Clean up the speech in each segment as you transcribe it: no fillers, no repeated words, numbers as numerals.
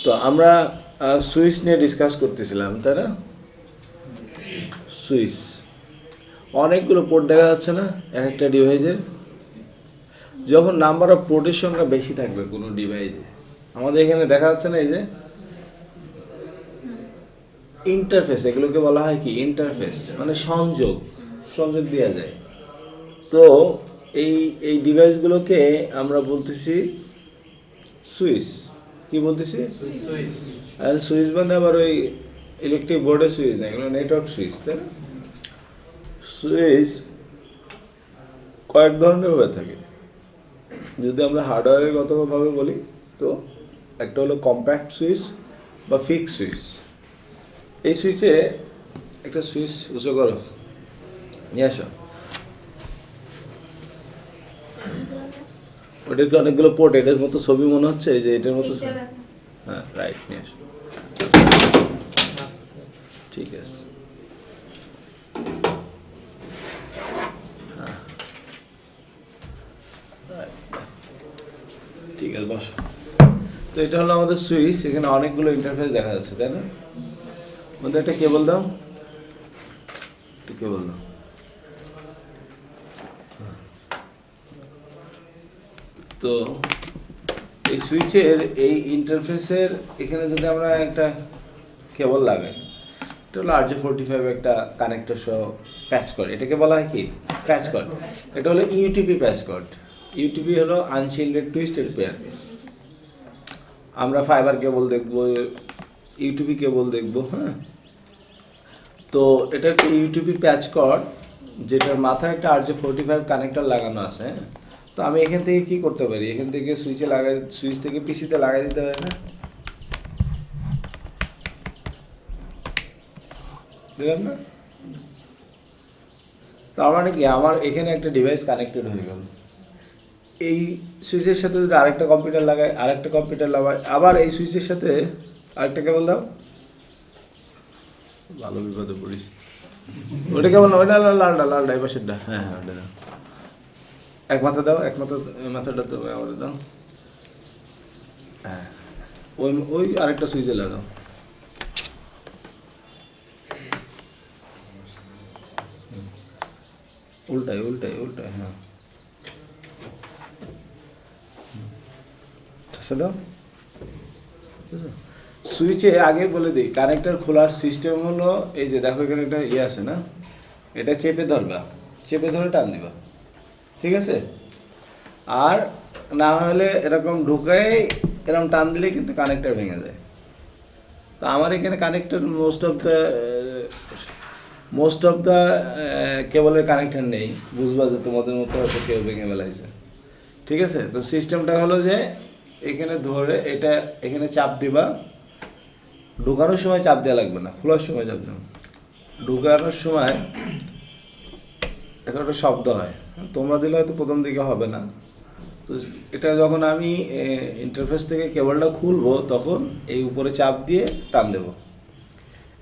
তো আমরা সুইচ নিয়ে ডিসকাস করতেছিলাম, তাই না? সুইচ অনেকগুলো পোর্ট দেখা যাচ্ছে না এক একটা ডিভাইসের? যখন নাম্বার অফ পোর্টের সংখ্যা বেশি থাকবে কোনো ডিভাইসে, আমাদের এখানে দেখা যাচ্ছে না এই যে ইন্টারফেস, এগুলোকে বলা হয় কি ইন্টারফেস, মানে সংযোগ সংযোগ দেওয়া যায়। তো এই এই ডিভাইসগুলোকে আমরা বলতেছি সুইচ। কি বলতেছি? আর সুইচ মানে আবার ওই ইলেকট্রিক বোর্ডের সুইচ না, এগুলো নেটওয়ার্ক সুইচ, তাই না? সুইচ কয়েক ধরনের হয়ে থাকে। যদি আমরা হার্ডওয়্যারের গতভাবে বলি তো একটা হলো কম্প্যাক্ট সুইচ বা ফিক্স সুইচ। এই সুইচে একটা সুইচ উঁচু করো, নিয়ে আসো। ওটাকে অনেকগুলো পোর্ট, এটার মতো ছবি মনে হচ্ছে, যে এটার মতো। হ্যাঁ, রাইট, নিয়ে আসো। ঠিক আছে, ঠিক আছে, বসো। তো এটা হলো আমাদের সুইচ, এখানে অনেকগুলো ইন্টারফেস দেখা যাচ্ছে, তাই না? মধ্যে একটা কেবল দাও, একটা কেবল দাও। তো এই সুইচের এই ইন্টারফেসের এখানে যদি আমরা একটা কেবল লাগাই, এটা হলো RJ45 একটা কানেক্টর সহ প্যাচ কর্ড, এটাকে বলা হয় কি প্যাচ কর্ড। এটা হলো ইউটিপি প্যাচ কর্ড। ইউটিপি হলো আনশিল্ডেড টুইস্টেড পেয়ার। আমরা ফাইবার কেবল দেখবো, ইউটিপি কেবল দেখবো, হ্যাঁ। তো এটা একটা ইউটিপি প্যাচ কর্ড, যেটার মাথায় একটা RJ45 কানেক্টর লাগানো আছে, হ্যাঁ। তো আমি এখান থেকে কি করতে পারি, এখান থেকে সুইচে লাগাই, সুইচ থেকে পিসিতে লাগাই দিতে পারি না? দিলাম না? তার মানে কি আমার এখানে একটা ডিভাইস কানেক্টেড হয়ে গেল। এই সুইচের সাথে যদি আরেকটা কম্পিউটার লাগাই, আরেকটা কম্পিউটার লাগাই, আবার এই সুইচের সাথে আরেকটা কেবল দাও, ভালো বিপদে পড়িস। ওটা কেমন? ওইটা লালটা, লালটা এই পাশেরটা, হ্যাঁ হ্যাঁ, ওটা দাও। এক মাথা দাও, এক মাথা, মাথাটা তো আবার দাও। হ্যাঁ, ওই ওই আরেকটা সুইচে লাগাও। উল্টাই উল্টাই উল্টাই, হ্যাঁ, দাও। সুইচে আগে বলে দিই, কানেক্টর খোলার সিস্টেম হলো এই যে দেখো, এখানে একটা ইয়ে আছে না, এটা চেপে ধরবা, চেপে ধরে টান দিবা, ঠিক আছে? আর না হলে এরকম ঢুকাই এরকম টান দিলে কিন্তু কানেক্টর ভেঙে যায়। তো আমার এখানে কানেক্টর মোস্ট অফ দ্য কেবলের কানেক্টর নেই, বুঝবা যে তোমাদের মতো হয়তো কেউ ভেঙে বেলাইছে, ঠিক আছে? তো সিস্টেমটা হলো যে এখানে ধরে এটা এখানে চাপ দিবা, ঢুকানোর সময় চাপ দেওয়া লাগবে না, খোলার সময় চাপ দেবো। ঢুকানোর সময় এখন একটা শব্দ হয়, তোমরা দিলে হয়তো প্রথম দিকে হবে না। তো এটা যখন আমি ইন্টারফেস থেকে কেবলটা খুলবো, তখন এই উপরে চাপ দিয়ে টান দেব।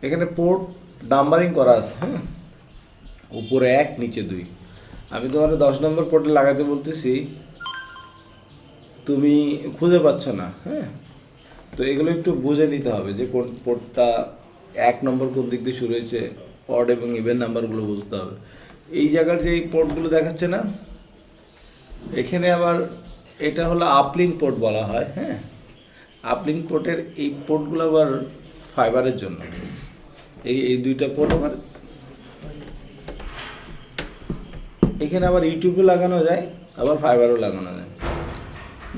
এখানে পোর্ট নাম্বারিং করা আছে, হ্যাঁ, উপরে 1, নিচে 2। আমি তোমার 10 নম্বর পোর্টে লাগাতে বলতেছি, তুমি খুঁজে পাচ্ছ না, হ্যাঁ। তো এগুলো একটু বুঝে নিতে হবে যে কোন পোর্টটা 1 নম্বর কোন দিক দিয়ে শুরু হয়েছে, অড এবং ইভেন নাম্বারগুলো বুঝতে হবে। এই জায়গার যে এই পোর্টগুলো দেখাচ্ছে না, এখানে আবার এটা হলো আপলিঙ্ক পোর্ট বলা হয়, হ্যাঁ। আপলিঙ্ক পোর্টের এই পোর্টগুলো আবার ফাইবারের জন্য। এই দুইটা পোর্ট আবার এখানে আবার ইউটিউবও লাগানো যায়, আবার ফাইবারও লাগানো যায়।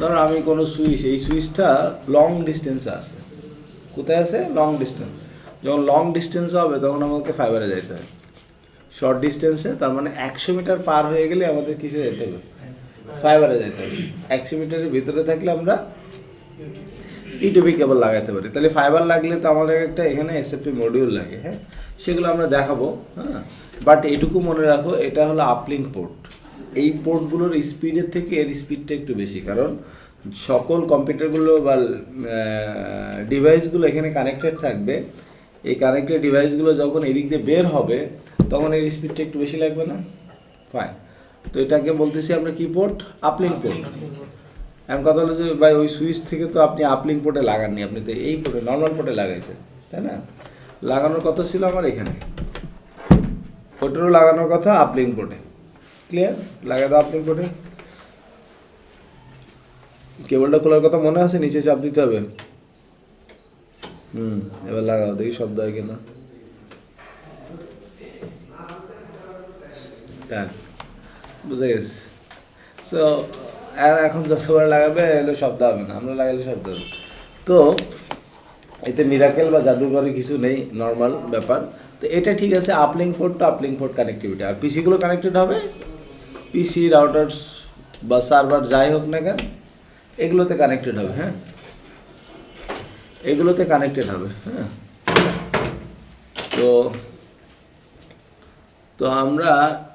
ধরো আমি কোনো সুইচ, এই সুইচটা লং ডিস্টেন্সে আছে, কোথায় আছে? Long distance. যখন লং ডিস্টেন্স হবে তখন আমাকে ফাইবারে যেতে হয়। শর্ট ডিস্টেন্সে, তার মানে 100 মিটার পার হয়ে গেলে আমাদের কিসে যেতে হবে? ফাইবারে যেতে হবে। 100 মিটারের ভিতরে থাকলে আমরা ইউটিউবে কেবল লাগাতে পারি। তাহলে ফাইবার লাগলে তো আমাদের একটা এখানে এসএফপি মডিউল লাগে, হ্যাঁ, সেগুলো আমরা দেখাবো, হ্যাঁ। বাট এইটুকু মনে রাখো, এটা হলো আপলিঙ্ক পোর্ট। এই পোর্টগুলোর স্পিডের থেকে এর স্পিডটা একটু বেশি, কারণ সকল কম্পিউটারগুলো বা ডিভাইসগুলো এখানে কানেক্টেড থাকবে। এই কানেক্টেড ডিভাইসগুলো যখন এদিক দিয়ে বের হবে, তখন এর স্পিডটা একটু বেশি লাগবে না? ফাইন। তো এটাকে বলতেছি আমরা কি পোর্ট? Uplink port. এখন কথা হলো যে ভাই ওই সুইচ থেকে তো আপনি আপলিঙ্ক পোর্টে লাগাননি, আপনি তো এই পোর্টে নর্মাল পোর্টে লাগাইছেন, তাই না? লাগানোর কথা ছিল আমার এখানে, ওটারও লাগানোর কথা আপলিঙ্ক পোর্টে। ক্লিয়ার? লাগাই দাও আপলিঙ্ক পোর্টে। কেবলটা খোলার কথা মনে আছে? নিচে চাপ দিতে হবে। এবার লাগাও, দেখি শব্দ হয় কিনা। হ্যাঁ, বুঝে গেছি। সো এখন যতবার লাগাবে এলে শব্দ হবে না, আমরা লাগালে শব্দ হবে। তো এতে মিরাকেল বা জাদুঘরের কিছু নেই, নর্মাল ব্যাপার। তো এটা ঠিক আছে, আপলিঙ্ক পোর্ট তো আপলিঙ্ক পোর্ট কানেক্টিভিটি। আর পিসিগুলো কানেক্টেড হবে পিসি, রাউটার্স বা সার্ভার যাই হোক না কেন, এগুলোতে কানেক্টেড হবে। হ্যাঁ, এগুলোতে কানেক্টেড হবে। হ্যাঁ, তো তো আমরা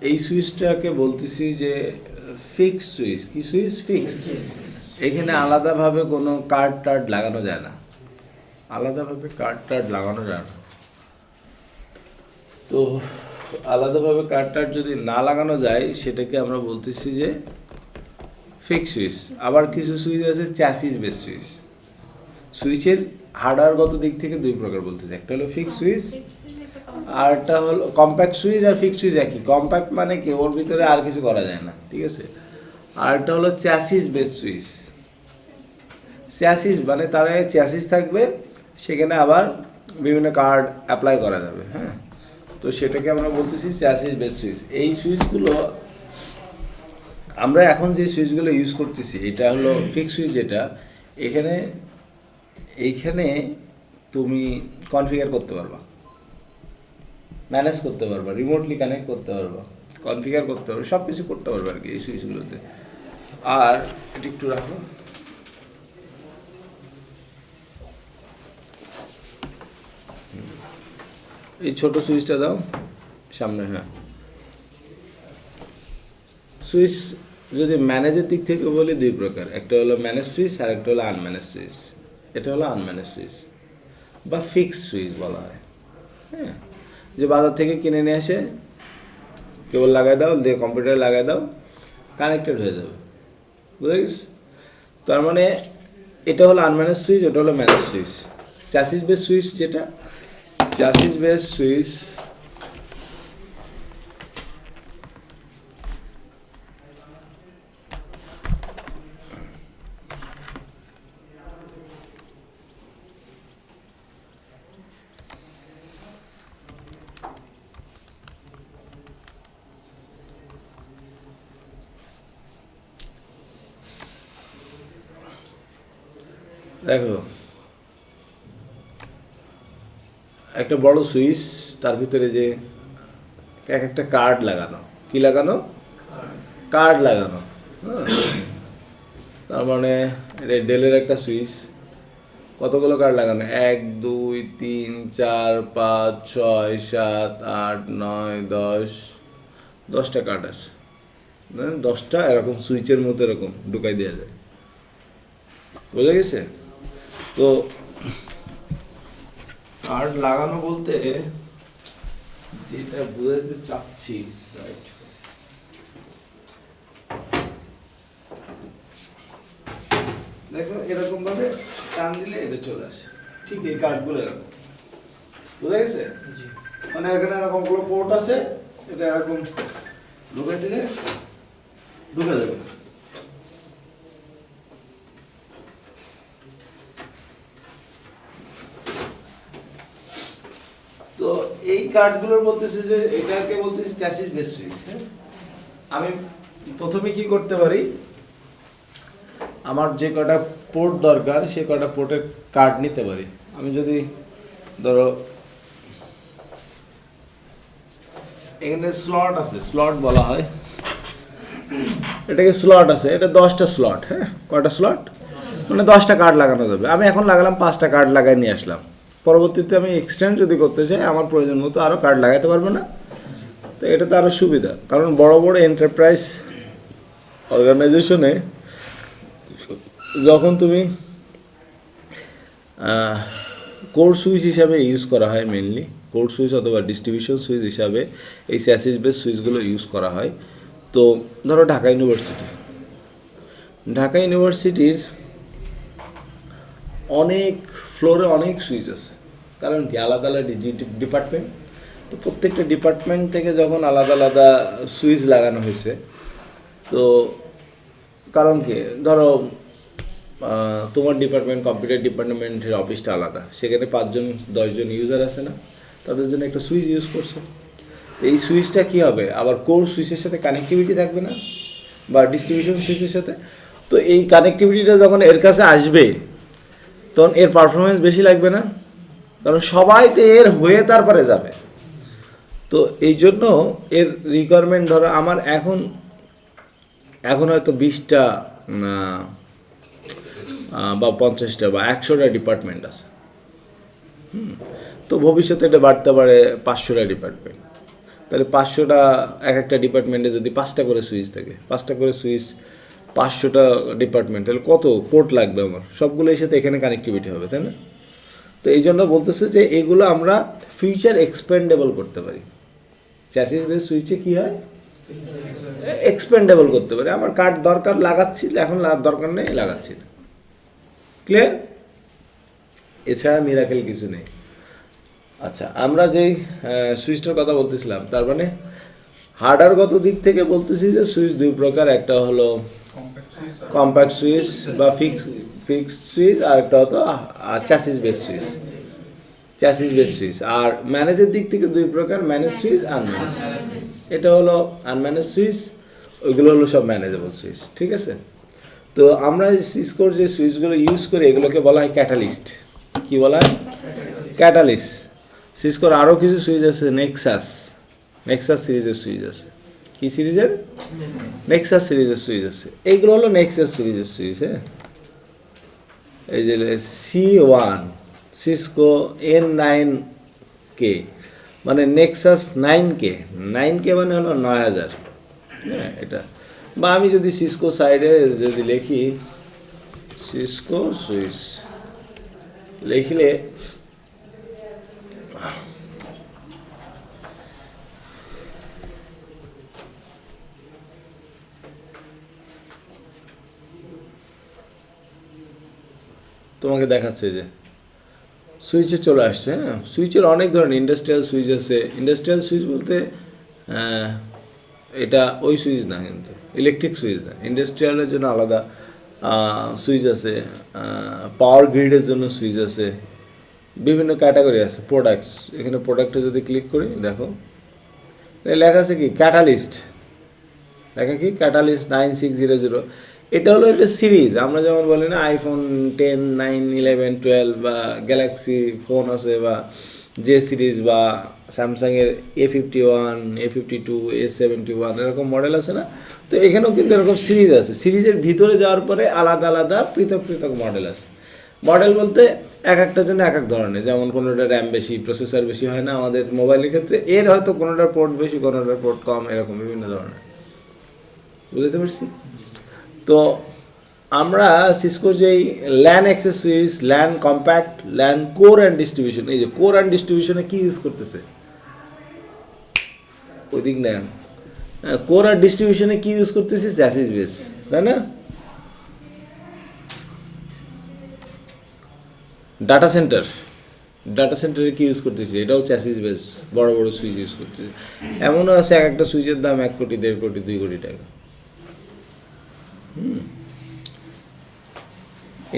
এই সুইচটাকে বলতেছি যে ফিক্স সুইচ। কি সুইচ? ফিক্স। এখানে আলাদাভাবে কোনো কার্ড টার্ড লাগানো যায় না, আলাদাভাবে কার্ড টার্ড লাগানো যায় না। তো আলাদাভাবে কার্ড টার্ড যদি না লাগানো যায় সেটাকে আমরা বলতেছি যে ফিক্স সুইচ। আবার কিছু সুইচ আছে চ্যাসিস বেস সুইচ। সুইচের হার্ডওয়্যারগত দিক থেকে দুই প্রকার বলতেছি, একটা হলো ফিক্স সুইচ, আরটা হলো কম্প্যাক্ট সুইচ। আর ফিক্স সুইচ একই, কম্প্যাক্ট মানে কি ওর ভিতরে আর কিছু করা যায় না, ঠিক আছে? আরটা হলো চ্যাসিস বেস সুইচ। চ্যাসিস মানে তার চ্যাসিস থাকবে, সেখানে আবার বিভিন্ন কার্ড অ্যাপ্লাই করা যাবে। হ্যাঁ, তো সেটাকে আমরা বলতেছি চ্যাসিস বেস সুইচ। এই সুইচগুলো আমরা এখন যে সুইচগুলো ইউজ করতেছি, এটা হলো ফিক্স সুইচ। যেটা এইখানে তুমি কনফিগার করতে পারবা, ম্যানেজ করতে পারবা, রিমোটলি কানেক্ট করতে পারবা, কনফিগার করতে পারবা, সব কিছু করতে পারবা আর কি এই সুইচগুলোতে। আর এটা একটু রাখো। এই ছোট সুইচটা দাও সামনে। হ্যাঁ, সুইচ যদি ম্যানেজের দিক থেকে বলি দুই প্রকার, একটা হলো ম্যানেজ সুইচ আর একটা হলো আনম্যানেজ সুইচ। এটা হলো আনম্যানেজ সুইচ বা ফিক্স সুইচ বলা হয়। হ্যাঁ, যে বাজার থেকে কিনে নিয়ে এসে কেবল লাগাই দাও, দিয়ে কম্পিউটারে লাগাই দাও, কানেক্টেড হয়ে যাবে। বুঝে গেছ? তার মানে এটা হলো আনম্যানেজ সুইচ, ওটা হলো manage switch. Chassis base switch, যেটা চ্যাসিস বেস সুইচ দেখো, একটা বড় সুইচ, তার ভিতরে যে এক একটা কার্ড লাগানো। কি লাগানো? কার্ড লাগানো। হ্যাঁ, তার মানে এটা ডেলের একটা সুইচ, কতগুলো কার্ড লাগানো? 1 2 3 4 5 6 7 8 9 10, 10টা কার্ড আছে। 10টা এরকম সুইচের মতো এরকম ঢুকাই দেওয়া যায়। বোঝা গেছে? তো কার্ড লাগানো বলতে যেটা বোঝাতে চাচ্ছি, রাইট, দেখো এরকম ভাবে টান দিলে এটা চলে আসে, ঠিক এই কার্ডগুলো এরকম। বুঝা গেছে? মানে এখানে এরকম গুলো পোর্ট আছে, এটা এরকম ঢুকে দিলে ঢুকে যাবে। তো এই কার্ডগুলোর বলতেছে যে এটাকে বলতেছে চ্যাসিস বেস সুইচ। আমি প্রথমে কি করতে পারি, আমার যে কটা পোর্ট দরকার সে কটা পোর্টের কার্ড নিতে পারি। আমি যদি ধরো এখানে স্লট আছে, স্লট বলা হয় এটাকে, স্লট আছে, এটা 10টা স্লট। হ্যাঁ, কয়টা স্লট? মানে 10টা কার্ড লাগানো যাবে। আমি এখন লাগালাম 5টা কার্ড লাগাই নিয়ে আসলাম। পরবর্তীতে আমি এক্সটেন্ড যদি করতে চাই আমার প্রয়োজন মতো আরও কার্ড লাগাতে পারবো না? তো এটা তো আরও সুবিধা, কারণ বড় বড় এন্টারপ্রাইজ অর্গানাইজেশনে যখন তুমি কোর সুইচ হিসাবে ইউজ করা হয়, মেনলি কোর সুইচ অথবা ডিস্ট্রিবিউশন সুইচ হিসাবে এই চ্যাসিস বেস সুইচগুলো ইউজ করা হয়। তো ধরো ঢাকা ইউনিভার্সিটি, ঢাকা ইউনিভার্সিটির অনেক ফ্লোরে অনেক সুইচ আছে, কারণ কি আলাদা আলাদা ডিপার্টমেন্ট, তো প্রত্যেকটা ডিপার্টমেন্ট থেকে যখন আলাদা আলাদা সুইচ লাগানো হয়েছে, তো কারণ কি ধরো তোমার ডিপার্টমেন্ট কম্পিউটার ডিপার্টমেন্টের অফিসটা আলাদা, সেখানে 5জন 10জন ইউজার আছে না, তাদের জন্য একটা সুইচ ইউজ করছে। এই সুইচটা কী হবে, আবার কোর সুইচের সাথে কানেক্টিভিটি থাকবে না, বা ডিস্ট্রিবিউশন সুইচের সাথে। তো এই কানেক্টিভিটিটা যখন এর কাছে আসবে তখন এর পারফরমেন্স বেশি লাগবে না, কারণ সবাই তো এর হয়ে তারপরে যাবে। তো এই জন্য এর রিকোয়ারমেন্ট ধরো আমার এখন হয়তো 20টা বা 50টা বা 100টা ডিপার্টমেন্ট আছে। তো ভবিষ্যতে এটা বাড়তে পারে 500টা ডিপার্টমেন্ট। তাহলে 500টা, এক একটা ডিপার্টমেন্টে যদি 5টা করে সুইচ থাকে, 5টা করে সুইচ 500টা ডিপার্টমেন্ট, তাহলে কত পোর্ট লাগবে আমার, সবগুলোর সাথে এখানে কানেক্টিভিটি হবে, তাই না? তো এই জন্য বলতেছে যে এগুলো আমরা ফিউচার এক্সপেন্ডেবল করতে পারি। চ্যাসিস বেস সুইচে কী হয়, এক্সপেন্ডেবল করতে পারি। আমার কার্ড দরকার লাগাচ্ছি, এখন দরকার নেই লাগাচ্ছি না। ক্লিয়ার? এছাড়া মিরাকেল কিছু নেই। আচ্ছা, আমরা যেই সুইচটার কথা বলতেছিলাম, তার মানে হার্ডওয়্যারগত দিক থেকে বলতেছি যে সুইচ দুই প্রকার, একটা হলো কম্প্যাক্ট সুইচ বা ফিক্সড সুইচ, আর একটা হতো chassis base switch. Chassis base switch. আর ম্যানেজের দিক থেকে দুই প্রকার, ম্যানেজ সুইচ, আনম্যানেজ সুইচ। এটা হলো আনম্যানেজ সুইচ, ওইগুলো হলো সব ম্যানেজেবল সুইচ। ঠিক আছে? তো আমরা সিসকোর যে সুইচগুলো ইউজ করি এগুলোকে বলা হয় ক্যাটালিস্ট। কি বলা হয়? ক্যাটালিস্ট। সিসকোর আরও কিছু সুইচ আছে, নেক্সাস সিরিজের সুইচ আছে। কি সিরিজের? নেক্সাস সিরিজের সুইচ আছে। এইগুলো হলো নেক্সাস সিরিজের সুইচ। হ্যাঁ, এই যে C1 সিসকো N9K মানে নেক্সাস 9K মানে হলো 9000। হ্যাঁ, এটা। বা আমি যদি সিসকো সাইডে যদি লিখি সিসকো সুইচ লিখলে তোমাকে দেখাচ্ছে যে সুইচে চলে আসছে। হ্যাঁ, সুইচের অনেক ধরনের ইন্ডাস্ট্রিয়াল সুইচ আছে। ইন্ডাস্ট্রিয়াল সুইচ বলতে এটা ওই সুইচ না, কিন্তু ইলেকট্রিক সুইচ না। ইন্ডাস্ট্রিয়ালের জন্য আলাদা সুইচ আছে, পাওয়ার গ্রিডের জন্য সুইচ আছে, বিভিন্ন ক্যাটাগরি আছে। প্রোডাক্টস, এখানে প্রোডাক্টে যদি ক্লিক করি দেখো লেখা আছে কি ক্যাটালিস্ট, লেখা কি ক্যাটালিস্ট 9600। এটা হলো একটা সিরিজ। আমরা যেমন বলি না iPhone 10, 9, 11, 12 বা গ্যালাক্সি ফোন আছে, বা জে সিরিজ বা স্যামসাংয়ের A51, A52, A71 এরকম মডেল আছে না। তো এখানেও কিন্তু এরকম সিরিজ আছে। সিরিজের ভিতরে যাওয়ার পরে আলাদা আলাদা পৃথক পৃথক মডেল আছে। মডেল বলতে এক একটার জন্য এক এক ধরনের, যেমন কোনোটা র্যাম বেশি, প্রসেসর বেশি হয় না আমাদের মোবাইলের ক্ষেত্রে, এর হয়তো কোনোটার পোর্ট বেশি, কোনোটার পোর্ট কম, এরকম বিভিন্ন ধরনের। বুঝতে পারছি? তো আমরা সিসকোর যেই LAN access switch, LAN compact, LAN core and distribution, এই যে কোর অ্যান্ড ডিস্ট্রিবিউশনে কী ইউজ করতেছে ওই দিক না, কোর আর ডিস্ট্রিবিউশনে কী ইউজ করতেছি? চ্যাসিস বেস, তাই না? ডাটা সেন্টারে কী ইউজ করতেছি? এটাও চ্যাসিস বেস, বড় বড় সুইচ ইউজ করতেছি। এমনও আছে এক একটা সুইচের দাম 1 কোটি, 1.5 কোটি, 2 কোটি টাকা।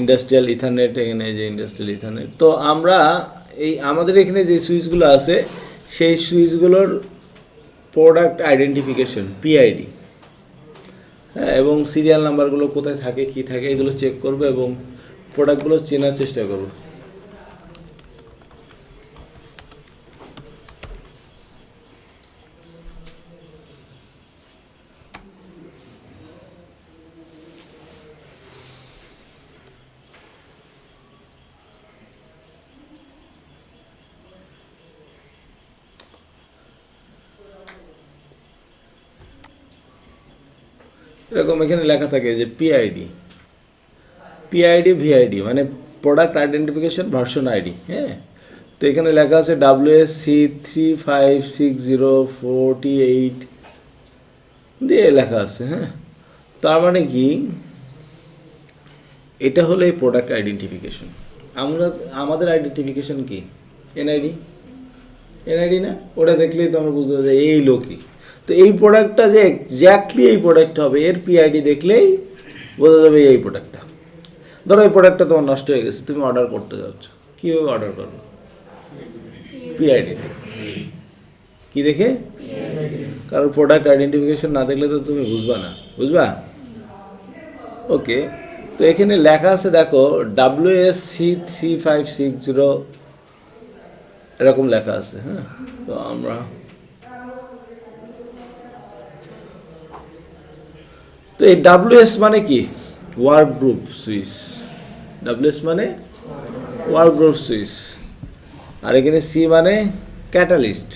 ইন্ডাস্ট্রিয়াল ইথারনেট, এখানে যে ইন্ডাস্ট্রিয়াল ইথারনেট। তো আমরা এই আমাদের এখানে যে সুইচগুলো আছে সেই সুইচগুলোর প্রোডাক্ট আইডেন্টিফিকেশন, PID, হ্যাঁ, এবং সিরিয়াল নাম্বারগুলো কোথায় থাকে, কী থাকে, এগুলো চেক করবো এবং প্রোডাক্টগুলো চেনার চেষ্টা করবো। এরকম এখানে লেখা থাকে যে PID, VID মানে প্রোডাক্ট আইডেন্টিফিকেশন ভার্সন আইডি। হ্যাঁ, তো এখানে লেখা আছে WSC356048 দিয়ে লেখা আছে। হ্যাঁ, তার মানে কি এটা হলো এই প্রোডাক্ট আইডেন্টিফিকেশন। আমাদের আইডেন্টিফিকেশন কি? এনআইডি না? ওটা দেখলেই তো আমরা বুঝতে পারছি এই লোকই। তো এই প্রোডাক্টটা যে এক্স্যাক্টলি এই প্রোডাক্ট হবে, এর পিআইডি দেখলেই বোঝা যাবে এই প্রোডাক্টটা। ধরো এই প্রোডাক্টটা তোমার নষ্ট হয়ে গেছে, তুমি অর্ডার করতে যাচ্ছ, কীভাবে অর্ডার করবে? পিআইডি কি দেখে? কারণ প্রোডাক্ট আইডেন্টিফিকেশন না দেখলে তো তুমি বুঝবা? ওকে, তো এখানে লেখা আছে দেখো WSC3560 এরকম লেখা আছে। হ্যাঁ, তো আমরা তো এই WS মানে কি? Work group switch. WS মানে ওয়ার্ক গ্রুপ সুইচ, আর এখানে C মানে ক্যাটালিস্ট।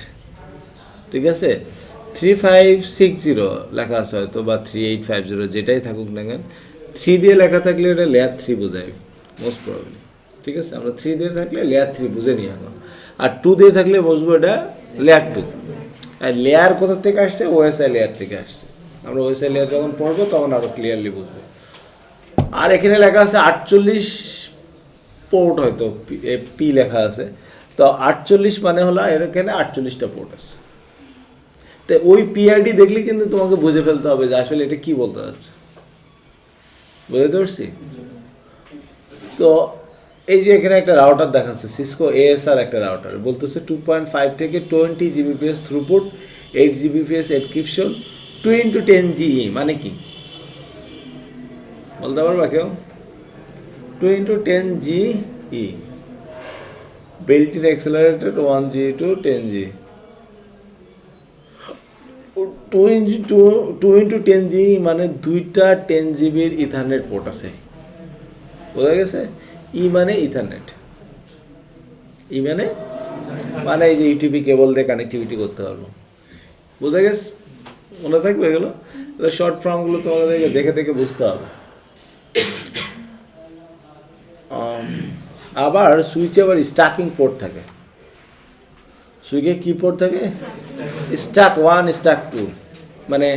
ঠিক আছে, 3560 লেখা আছে হয়তো, বা 3850, যেটাই থাকুক না কেন, 3 দিয়ে লেখা থাকলে এটা লেয়ার 3 বোঝায় মোস্ট প্রবাবলি। ঠিক আছে, আমরা 3 দিয়ে থাকলে লেয়ার 3 বুঝে নিই এখন, আর 2 দিয়ে থাকলে বুঝবো এটা লেয়ার 2। আর লেয়ার কোথা থেকে আসছে? ওএসআই লেয়ার থেকে আসছে। আমরা ওএসআই লেয়ার যখন পড়বো তখন আরও ক্লিয়ারলি বুঝবো। আর এখানে লেখা আছে 48 পোর্ট, হয়তো পি লেখা আছে, তো 48 মানে হলো এখানে 48টা পোর্ট আছে। তো ওই পিআইডি দেখলে কিন্তু তোমাকে বুঝে ফেলতে হবে যে আসলে এটা কি বলতে যাচ্ছে। বুঝতে পারছি? তো এই যে এখানে একটা রাউটার দেখাচ্ছে, সিসকো এএসআর একটা রাউটার, বলতেছে 2.5 থেকে 20 Gbps throughput, 8 Gbps encryption, 2 × 10 GE মানে কি বলতে পারবা কেউ? 2 × 10 GE, built-in accelerated 1G to 10G। 2 × 10 GE মানে 2টা 10 GB ইথারনেট পোর্ট আছে। বোঝা গেছে? ই মানে ইথারনেট, মানে এই যে ইউটিপি কেবল দিয়ে কানেক্টিভিটি করতে পারবো। বোঝা গেছে? মনে থাকবে এগুলো? শর্ট ফর্মগুলো তোমাদেরকে দেখে দেখে বুঝতে হবে। আবার সুইচে আবার স্টাকিং পোর্ট থাকে। সুইচে কি পোর্ট থাকে? স্টাক 1, স্টাক 2, মানে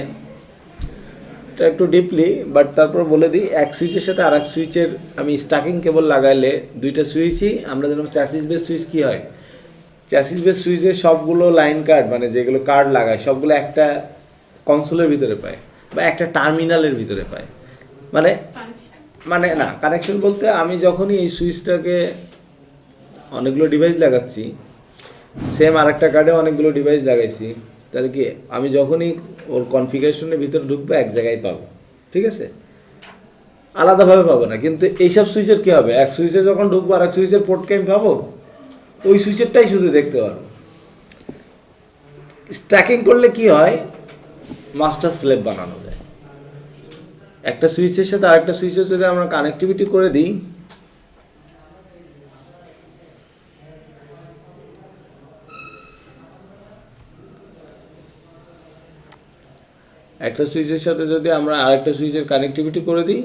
এটা একটু ডিপলি, বাট তারপর বলে দিই, এক সুইচের সাথে আর এক সুইচের আমি স্টাকিং কেবল লাগাইলে দুইটা সুইচই, আমরা যেরকম চ্যাসিস বেস সুইচ কী হয়, চ্যাসিস বেস সুইচের সবগুলো লাইন কার্ড, মানে যেগুলো কার্ড লাগায় সবগুলো একটা কনসোলের ভিতরে পায় বা একটা টার্মিনালের ভিতরে পায়। মানে না, কানেকশন বলতে আমি যখনই এই সুইচটাকে অনেকগুলো ডিভাইস লাগাচ্ছি, সেম আরেকটা কার্ডে অনেকগুলো ডিভাইস লাগাইছি, তাহলে কি আমি যখনই ওর কনফিগারেশনের ভিতরে ঢুকবো এক জায়গায় পাবো। ঠিক আছে, আলাদাভাবে পাবো না। কিন্তু এইসব সুইচের কী হবে, এক সুইচে যখন ঢুকবো আর এক সুইচের পোর্টকে আমি পাবো, ওই সুইচেরটাই শুধু দেখতে পারবো। স্ট্যাকিং করলে কি হয়, মাস্টার স্লেভ বানানো যায়। একটা সুইচের সাথে আরেকটা সুইচের যদি আমরা কানেক্টিভিটি করে দিই, একটা সুইচের সাথে যদি আমরা আরেকটা সুইচের কানেক্টিভিটি করে দিই,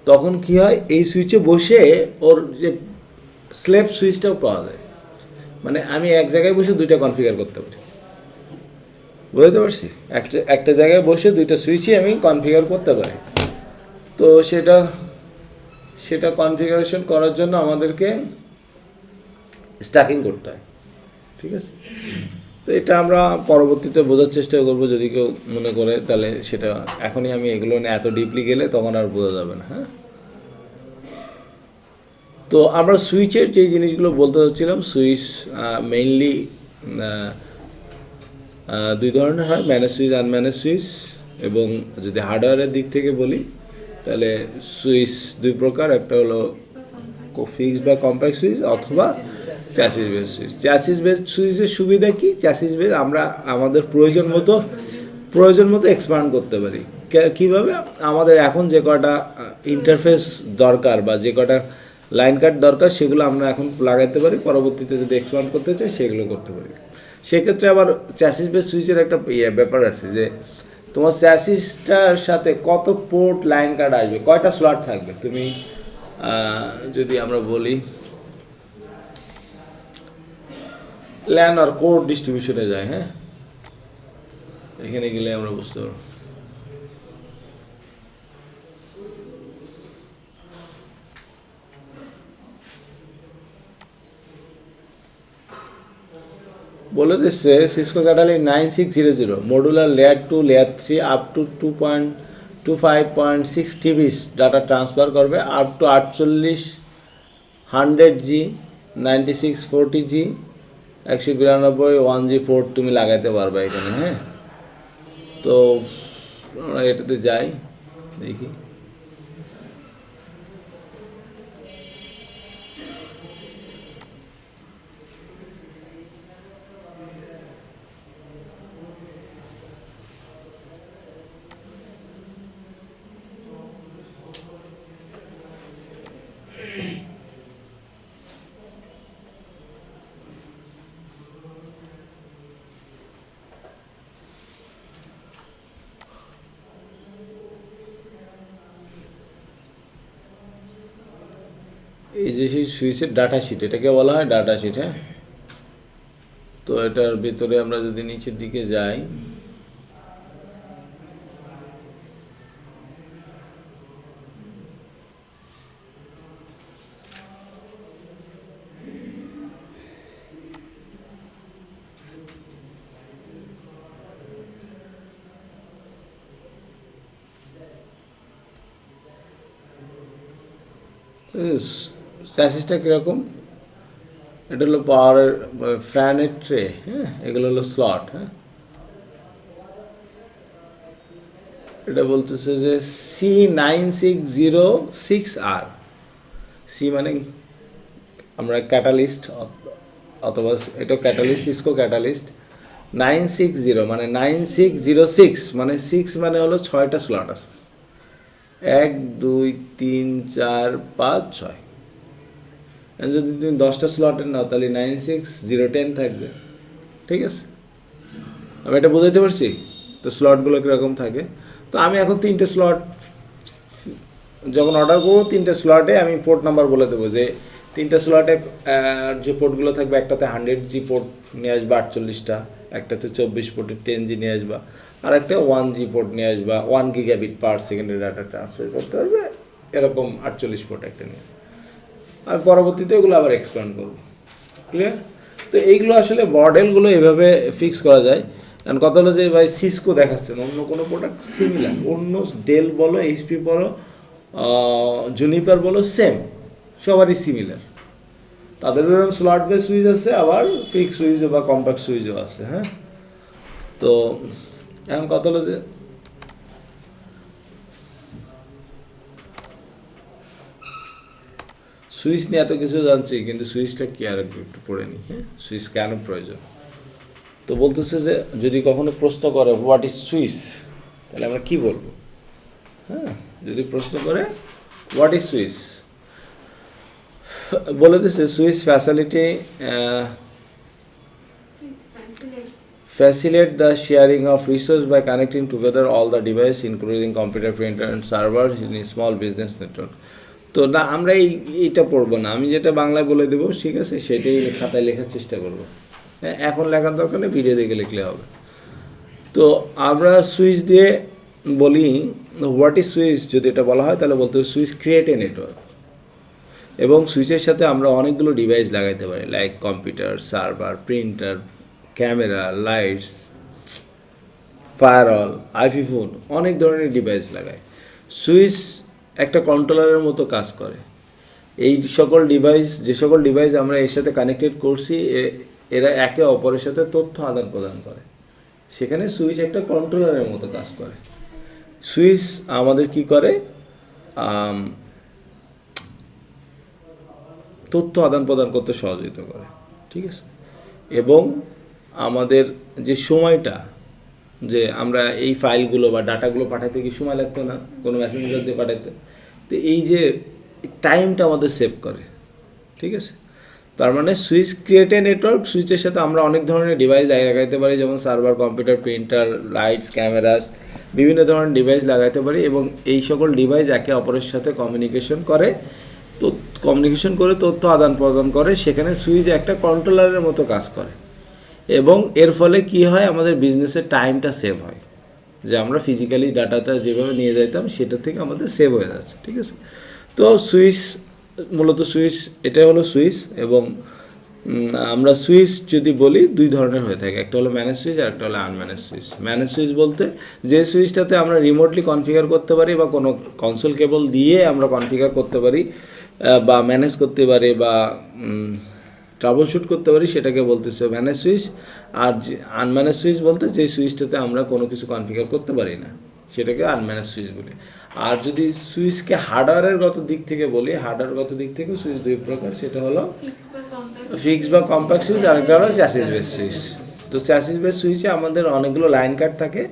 তখন কি হয়, এই সুইচে বসে ওর যে স্লেভ সুইচটাও পাওয়া যায়। মানে আমি এক জায়গায় বসে দুইটা কনফিগার করতে পারি। বুঝতে পারছি? একটা জায়গায় বসে দুইটা সুইচই আমি কনফিগার করতে পারি। তো সেটা কনফিগারেশন করার জন্য আমাদেরকে স্ট্যাকিং করতে হয়। ঠিক আছে, তো এটা আমরা পরবর্তীতে বোঝার চেষ্টা করবো, যদি কেউ মনে করে, তাহলে সেটা এখনই আমি এগুলো নিয়ে এত ডিপলি গেলে তখন আর বোঝা যাবে না। হ্যাঁ, তো আমরা সুইচের যে জিনিসগুলো বলতে চাচ্ছিলাম, সুইচ মেইনলি দুই ধরনের হয়, ম্যানেজ সুইচ, আনম্যানেজ সুইচ। এবং যদি হার্ডওয়্যারের দিক থেকে বলি, তাহলে সুইচ দুই প্রকার, একটা হলো ফিক্সড বা কম্প্যাক্ট সুইচ, অথবা chassis base switch. Chassis base সুইচের সুবিধা কি? চ্যাসিস বেস আমরা আমাদের প্রয়োজন মতো এক্সপ্যান্ড করতে পারি। কীভাবে? আমাদের এখন যে কটা ইন্টারফেস দরকার বা যে কটা লাইন কার্ড দরকার, সেগুলো আমরা এখন লাগাইতে পারি, পরবর্তীতে যদি এক্সপ্যান্ড করতে চাই সেগুলো করতে পারি। সেক্ষেত্রে আবার চ্যাসিস বেস সুইচের একটা ব্যাপার আছে, যে তোমার চ্যাসিসটার সাথে কত পোর্ট লাইন কার্ড আসবে, কয়টা স্লট থাকবে। তুমি যদি আমরা বলি ল্যান আর কোড ডিস্ট্রিবিউশনে যায়, হ্যাঁ, এখানে গেলে আমরা বুঝতে পারবো। বলে দিচ্ছে Cisco Catalyst 9600 modular layer 2 layer 3 up to 2.25.6 TBps data transfer করবে up to 4800G 9640G 192 1G port তুমি লাগাইতে পারবে এখানে। হ্যাঁ, তো আমরা এটাতে যাই দেখি। এই যে সেই সুইচের ডাটা শিট, এটাকে বলা হয় ডাটা শিট। হ্যাঁ, তো এটার ভিতরে আমরা যদি নিচের দিকে যাই, স্যাসিসটা কীরকম, এটা হলো পাওয়ারের ফ্যানের ট্রে। হ্যাঁ, এগুলো হলো স্লট। হ্যাঁ, এটা বলতেছে যে C9606R। সি মানে আমরা ক্যাটালিস্ট, অথবা এটা ক্যাটালিস্ট, সিসকো ক্যাটালিস্ট 960 মানে 9606 মানে 6 মানে হলো 6টা স্লট আছে, 1 2 3 4 5 6। যদি তুমি 10টা স্লটের নাও তাহলে 96010 থাকবে। ঠিক আছে, আমি এটা বোঝাইতে পারছি? তো স্লটগুলো কীরকম থাকে। তো আমি এখন 3টে স্লট যখন অর্ডার করবো, 3টে স্লটে আমি পোর্ট নাম্বার বলে দেবো যে 3টে স্লটে যে পোর্টগুলো থাকবে, একটাতে 100G পোর্ট নিয়ে আসবা 48টা, একটাতে 24 পোর্টের 10G নিয়ে আসবা, আর একটা 1G পোর্ট নিয়ে আসবা, 1 গিগাবিট পার সেকেন্ডে ডাটা ট্রান্সফার করতে পারবে, এরকম 48 পোর্ট একটা নিয়ে। আমি পরবর্তীতে এগুলো আবার এক্সপ্যান্ড করবো। ক্লিয়ার? তো এইগুলো আসলে মডেলগুলো এভাবে ফিক্স করা যায়। কারণ কথা হলো যে ভাই সিসকো দেখাচ্ছেন, অন্য কোনো প্রোডাক্ট সিমিলার, অন্য ডেল বলো, এইচপি বলো, জুনিপার বলো, সেম, সবারই সিমিলার। তাদের স্লট বেস সুইচ আছে, আবার ফিক্স সুইচও বা কম্প্যাক্ট সুইচও আছে। হ্যাঁ, তো এখন কথা হলো যে সুইচ নিয়ে এত কিছু জানছি, কিন্তু সুইচটা কি আর একটু পড়ে নিই। হ্যাঁ, সুইচ কেন প্রয়োজন। তো বলতেছে যে যদি কখনো প্রশ্ন করে হোয়াট ইজ সুইচ, তাহলে আমরা কি বলবো। হ্যাঁ, যদি প্রশ্ন করে হোয়াট ইজ সুইচ, বলে দিচ্ছে switch facilitate the sharing of resource by connecting together all the devices including computer, printer and servers in a small business network. তো না, আমরা এইটা পড়বো না, আমি যেটা বাংলায় বলে দেবো, ঠিক আছে, সেটাই খাতায় লেখার চেষ্টা করবো। হ্যাঁ, এখন লেখার দরকার নেই, ভিডিও দেখে লিখলে হবে। তো আমরা সুইচ দিয়ে বলি হোয়াট ইজ সুইচ, যদি এটা বলা হয় তাহলে বলতে হবে সুইচ ক্রিয়েট এ নেটওয়ার্ক, এবং সুইচের সাথে আমরা অনেকগুলো ডিভাইস লাগাইতে পারি, like computer, server, printer, camera, lights, firewall, IP phone, অনেক ধরনের ডিভাইস লাগায়। সুইচ একটা কন্ট্রোলারের মতো কাজ করে। এই সকল ডিভাইস, যে সকল ডিভাইস আমরা এর সাথে কানেক্টেড করছি, এরা একে অপরের সাথে তথ্য আদান প্রদান করে। সেখানে সুইচ একটা কন্ট্রোলারের মতো কাজ করে। সুইচ আমাদের কি করে, তথ্য আদান প্রদান করতে সহযোগিতা করে। ঠিক আছে, এবং আমাদের যে সময়টা, যে আমরা এই ফাইলগুলো বা ডাটাগুলো পাঠাতে কি সময় লাগতো না কোনো মেসেঞ্জার দিয়ে পাঠাতে, তো এই যে টাইমটা আমাদের সেভ করে। ঠিক আছে, তার মানে সুইচ ক্রিয়েট এ নেটওয়ার্ক, সুইচের সাথে আমরা অনেক ধরনের ডিভাইস লাগাইতে পারি, যেমন server, computer, printer, lights, cameras, বিভিন্ন ধরনের ডিভাইস লাগাইতে পারি, এবং এই সকল ডিভাইস একে অপরের সাথে কমিউনিকেশন করে, তো কমিউনিকেশন করে তথ্য আদান প্রদান করে। সেখানে সুইচ একটা কন্ট্রোলারের মতো কাজ করে, এবং এর ফলে কি হয়, আমাদের বিজনেসের টাইমটা সেভ হয়, যে আমরা ফিজিক্যালি ডাটাটা যেভাবে নিয়ে যাইতাম সেটা থেকে আমাদের সেভ হয়ে যাচ্ছে। ঠিক আছে, তো সুইচ মূলত সুইচ, এটা হলো সুইচ, এবং আমরা সুইচ যদি বলি দুই ধরনের হয়ে থাকে, একটা হলো ম্যানেজ সুইচ আর একটা হলো আনম্যানেজ সুইচ। ম্যানেজ সুইচ বলতে যে সুইচটাতে আমরা রিমোটলি কনফিগার করতে পারি বা কোনো কনসোল কেবল দিয়ে আমরা কনফিগার করতে পারি বা ম্যানেজ করতে পারি বা ট্রাবল শুট করতে পারি, সেটাকে বলতেছে ম্যানেজ সুইচ। আর আনম্যানেজ সুইচ বলতে যে সুইচটাতে আমরা কোনো কিছু কনফিগার করতে পারি না, সেটাকে আনম্যানেজ সুইচ বলি। আর যদি সুইচকে হার্ডওয়্যারের গত দিক থেকে বলি, হার্ডওয়্যারগত দিক থেকে সুইচ দুই প্রকার, সেটা হলো ফিক্স বা কম্প্যাক্ট সুইচ আর একটা হলো চ্যাসিস বেস সুইচ। তো চ্যাসিস বেস সুইচে আমাদের অনেকগুলো লাইন কাট থাকে,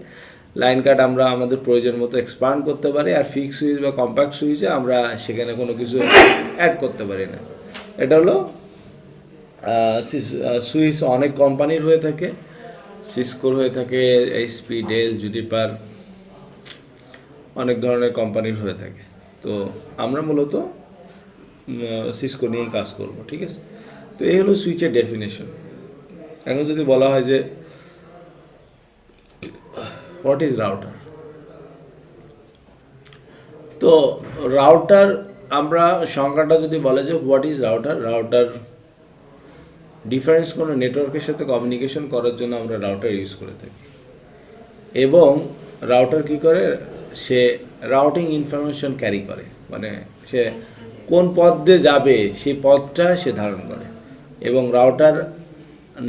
লাইন কাট আমরা আমাদের প্রয়োজন মতো এক্সপান্ড করতে পারি। আর ফিক্স সুইচ বা কম্প্যাক্ট সুইচে আমরা সেখানে কোনো কিছু অ্যাড করতে পারি না। এটা হলো সুইচ অনেক কোম্পানির হয়ে থাকে, সিসকোর হয়ে থাকে, এইচপি, ডেল, জুডিপার, অনেক ধরনের কোম্পানির হয়ে থাকে। তো আমরা মূলত সিসকো নিয়েই কাজ করব, ঠিক আছে। তো এই হলো সুইচের ডেফিনেশন। এখন যদি বলা হয় যে হোয়াট ইজ রাউটার, তো রাউটার আমরা সংজ্ঞাটা যদি বলে যে what is router, router difference কোনো নেটওয়ার্কের সাথে কমিউনিকেশন করার জন্য আমরা রাউটার ইউজ করে থাকি। এবং রাউটার কী করে, সে রাউটিং ইনফরমেশন ক্যারি করে, মানে সে কোন পথ দিয়ে যাবে সেই পথটা সে ধারণ করে। এবং রাউটার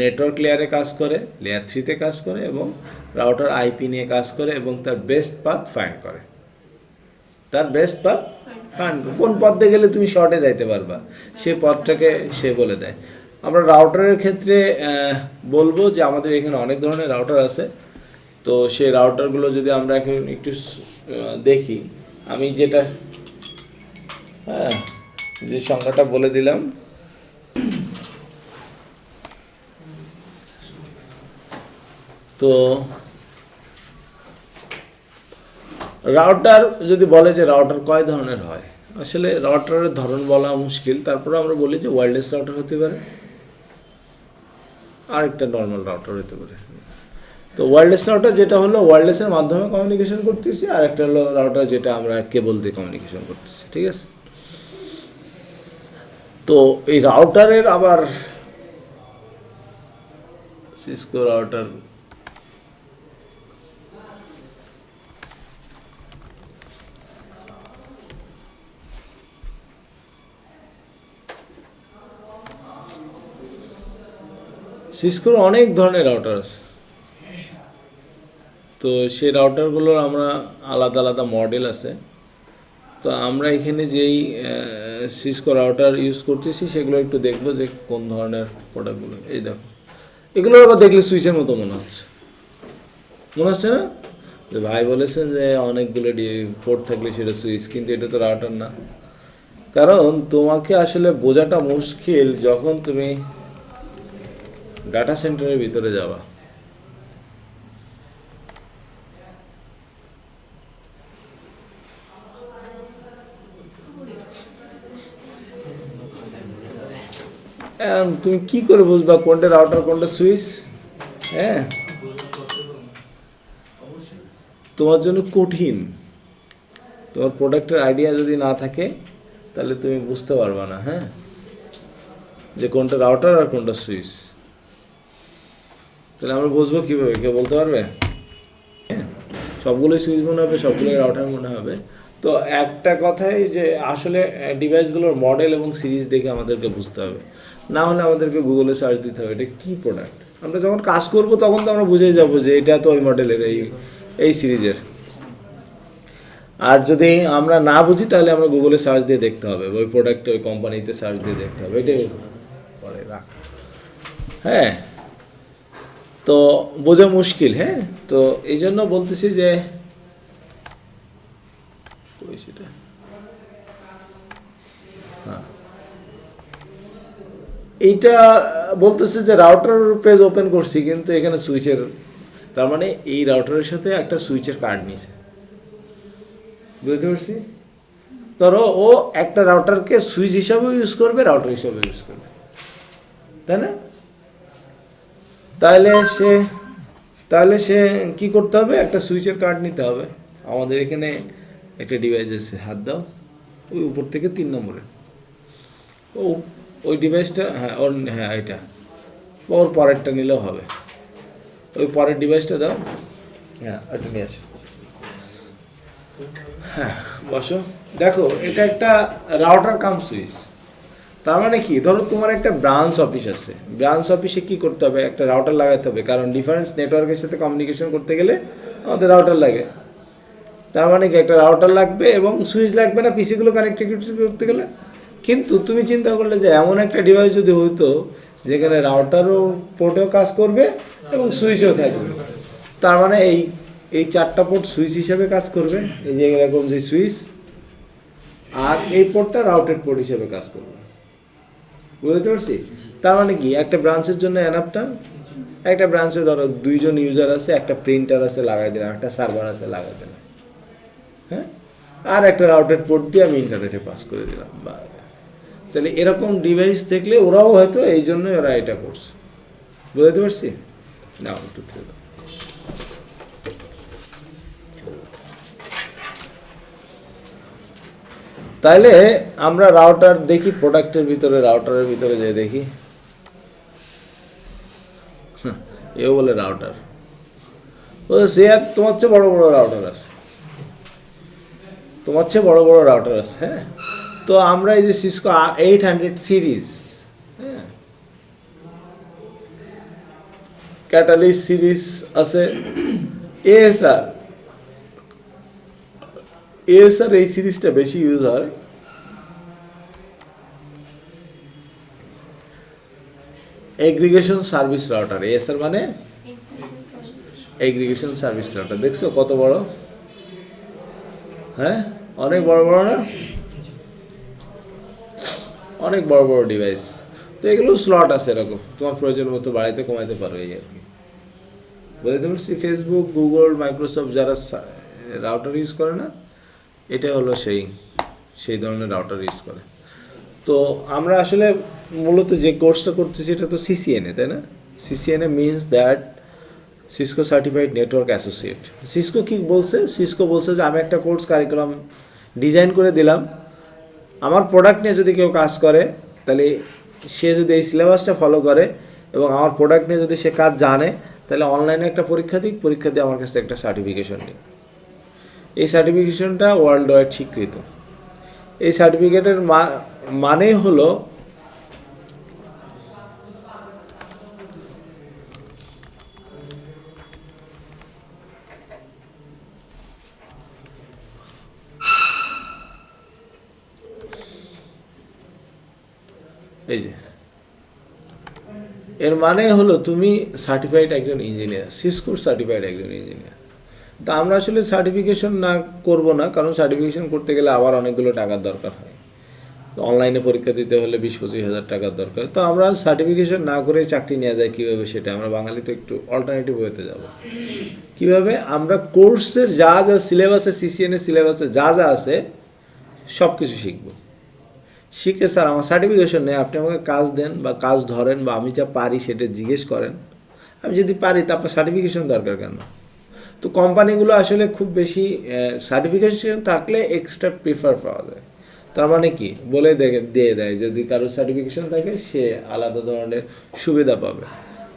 নেটওয়ার্ক লেয়ারে কাজ করে, লেয়ার 3-তে কাজ করে, এবং রাউটার আইপি নিয়ে কাজ করে এবং তার বেস্ট পাথ ফাইন্ড করে। তার বেস্ট পাথ ফাইন্ড করে, কোন পথ দিয়ে গেলে তুমি শর্টে যাইতে পারবা সেই পথটাকে সে বলে দেয়। আমরা রাউটারের ক্ষেত্রে বলবো যে আমাদের এখানে অনেক ধরনের রাউটার আছে। তো সেই রাউটারগুলো যদি আমরা এখন একটু দেখি, আমি যেটা যে সংখ্যাটা বলে দিলাম, তো রাউটার যদি বলে যে রাউটার কয় ধরনের হয়, আসলে রাউটারের ধরন বলা মুশকিল। তারপরে আমরা বলি যে ওয়্যারলেস রাউটার হতে পারে, আরেকটা নর্মাল রাউটার হতে পারে। তো ওয়্যারলেস রাউটার যেটা হলো ওয়্যারলেসের মাধ্যমে কমিউনিকেশন করতেছি, আর একটা হলো রাউটার যেটা আমরা কেবল দিয়ে কমিউনিকেশন করতেছি, ঠিক আছে। তো এই রাউটারের আবার সিসকো রাউটার, সিসকোর অনেক ধরনের রাউটার আছে। তো সেই রাউটারগুলোর আমরা আলাদা আলাদা মডেল আছে। তো আমরা এখানে যেই সিসকো রাউটার ইউজ করতেছি সেগুলো একটু দেখবো যে কোন ধরনের প্রোডাক্টগুলো। এই দেখো, এগুলো আবার দেখলে সুইচের মতো মনে হচ্ছে না? যে ভাই বলেছেন যে অনেকগুলো পোর্ট থাকলে সেটা সুইচ, কিন্তু এটা তো রাউটার না। কারণ তোমাকে আসলে বোঝাটা মুশকিল যখন তুমি ডাটা সেন্টারের ভিতরে যাবা। তুমি কি করে বুঝবা কোনটা রাউটার কোনটা সুইচ? হ্যাঁ, তোমার জন্য কঠিন। তোমার প্রোডাক্টের আইডিয়া যদি না থাকে তাহলে তুমি বুঝতে পারবা না, হ্যাঁ, যে কোনটা রাউটার আর কোনটা সুইচ। তাহলে আমরা বুঝবো কীভাবে? কেউ বলতে পারবে? হ্যাঁ, সবগুলোই সুইচ মনে হবে, সবগুলোই রাউটার মনে হবে। তো একটা কথাই যে আসলে ডিভাইসগুলোর মডেল এবং সিরিজ দেখে আমাদেরকে বুঝতে হবে, না হলে আমাদেরকে গুগলে সার্চ দিতে হবে এটা কী প্রোডাক্ট। আমরা যখন কাজ করব তখন তো আমরা বুঝে যাবো যে এটা তো ওই মডেলের, এই সিরিজের। আর যদি আমরা না বুঝি তাহলে আমরা গুগলে সার্চ দিয়ে দেখতে হবে, ওই প্রোডাক্টে ওই কোম্পানিতে সার্চ দিয়ে দেখতে হবে, এটাই পরে রাখ। হ্যাঁ, তো বোঝা মুশকিল। হ্যাঁ, তো এই জন্য বলতেছি যে সেটা, হ্যাঁ, এইটা বলতেছে যে রাউটার পেজ ওপেন করছি কিন্তু এখানে সুইচের, তার মানে এই রাউটারের সাথে একটা সুইচের কার্ড নিয়েছে, বুঝতে পারছি। ধরো ও একটা রাউটারকে সুইচ হিসাবেও ইউজ করবে, রাউটার হিসাবে ইউজ করবে, তাই না? তাহলে সে কি করতে হবে? একটা সুইচের কার্ড নিতে হবে। আমাদের এখানে একটা ডিভাইস আছে, হাত দাও, ওই উপর থেকে 3 নম্বরে, ও ওই ডিভাইসটা, হ্যাঁ ওর, হ্যাঁ এটা ওর পরেরটা নিলেও হবে। ওই পরের ডিভাইসটা দাও, হ্যাঁ ওটা নিয়ে আসো। হ্যাঁ বসো। দেখো এটা একটা রাউটার কাম সুইচ। তার মানে কি, ধরো তোমার একটা ব্রাঞ্চ অফিস আছে, ব্রাঞ্চ অফিসে কি করতে হবে, একটা রাউটার লাগাতে হবে, কারণ ডিফারেন্স নেটওয়ার্কের সাথে কমিউনিকেশন করতে গেলে আমাদের রাউটার লাগে। তার মানে কি, একটা রাউটার লাগবে এবং সুইচ লাগবে না পিসিগুলো কানেক্টিভিটি করতে গেলে। কিন্তু তুমি চিন্তা করলে যে এমন একটা ডিভাইস যদি হতো যেখানে রাউটারও পোর্টেও কাজ করবে এবং সুইচও থাকবে, তার মানে এই এই চারটা পোর্ট সুইচ হিসেবে কাজ করবে, এই যে এরকম যে সুইচ, আর এই পোর্টটা রাউটেড পোর্ট হিসেবে কাজ করবে। বুঝতে পারছি? তার মানে কি, একটা ব্রাঞ্চের জন্য অ্যানাপটা, একটা ব্রাঞ্চে ধরো 2জন ইউজার আছে, একটা প্রিন্টার আছে লাগাই দিলাম, একটা সার্ভার আছে লাগাই দিলাম, হ্যাঁ, আর একটা রাউটেড পোর্ট দিয়ে আমি ইন্টারনেটে পাস করে দিলাম। বা তাহলে এরকম ডিভাইস দেখলে ওরাও হয়তো এই জন্যই ওরা এটা করছে। বুঝতে পারছি? না একটু থেকে তাইলে আমরা রাউটার দেখি, প্রোডাক্টের ভিতরে, রাউটারের ভিতরে যে দেখি, এও বলে রাউটার, ও সে আর তোমার চেয়ে বড় বড় রাউটার আছে, তোমার চেয়ে বড় বড় রাউটার আছে। হ্যাঁ, তো আমরা এই যে সিসকো 800 সিরিজ, হ্যাঁ, ক্যাটালিস্ট সিরিজ আছে, এএসআর, এএসআর এই সিরিজটা বেশি ইউজ হয়। এগ্রিগেশন সার্ভিস রাউটার, এএসআর মানে এগ্রিগেশন সার্ভিস রাউটার। দেখছো কত বড়? হ্যাঁ, অনেক বড় বড় না, অনেক বড় বড় ডিভাইস। তো এগুলো স্লট আছে এরকম, তোমার প্রয়োজন মতো বাড়াইতে কমাইতে পারো, এই আর কি। বুঝতে পারছি? ফেসবুক, গুগল, মাইক্রোসফট যারা রাউটার ইউজ করে না, এটা হলো সেই সেই ধরনের রাউটার ইউজ করে। তো আমরা আসলে মূলত যে কোর্সটা করতেছি এটা তো সিসিএনএ, তাই না? CCNA means that Cisco certified network associate. Cisco কি বলছে? সিসকো বলছে যে আমি একটা কোর্স কারিকুলাম ডিজাইন করে দিলাম, আমার প্রোডাক্ট নিয়ে যদি কেউ কাজ করে, তাহলে সে যদি এই সিলেবাসটা ফলো করে এবং আমার প্রোডাক্ট নিয়ে যদি সে কাজ জানে, তাহলে অনলাইনে একটা পরীক্ষা দিক, পরীক্ষা দিয়ে আমার কাছে একটা সার্টিফিকেশন নিই। এই সার্টিফিকেশনটা ওয়ার্ল্ড ওয়াইড স্বীকৃত। এই সার্টিফিকেটের মানে হলো এই যে, এর মানে হলো তুমি সার্টিফাইড একজন ইঞ্জিনিয়ার, সিসকোর সার্টিফাইড একজন ইঞ্জিনিয়ার। তা আমরা আসলে সার্টিফিকেশন না করব না, কারণ সার্টিফিকেশন করতে গেলে আবার অনেকগুলো টাকার দরকার হয়, অনলাইনে পরীক্ষা দিতে হলে 20-25 হাজার টাকার দরকার। তো আমরা সার্টিফিকেশন না করে চাকরি নেওয়া যায় কীভাবে, সেটা আমরা বাঙালি তো একটু অল্টারনেটিভ হতে যাব। কীভাবে? আমরা কোর্সের যা যা সিলেবাসে, সিসিএনএ সিলেবাসে যা যা আছে সব কিছু শিখব। শিখে স্যার আমার সার্টিফিকেশন নেই, আপনি আমাকে কাজ দেন বা কাজ ধরেন বা আমি যা পারি সেটা জিজ্ঞেস করেন, আমি যদি পারি তা আপনার সার্টিফিকেশন দরকার কেন? তো কোম্পানিগুলো আসলে খুব বেশি সার্টিফিকেশন থাকলে এক্সট্রা প্রিফার পাওয়া যায়। তার মানে কি, বলে দিয়ে দেয় যদি কারো সার্টিফিকেশন থাকে সে আলাদা ধরনের সুবিধা পাবে।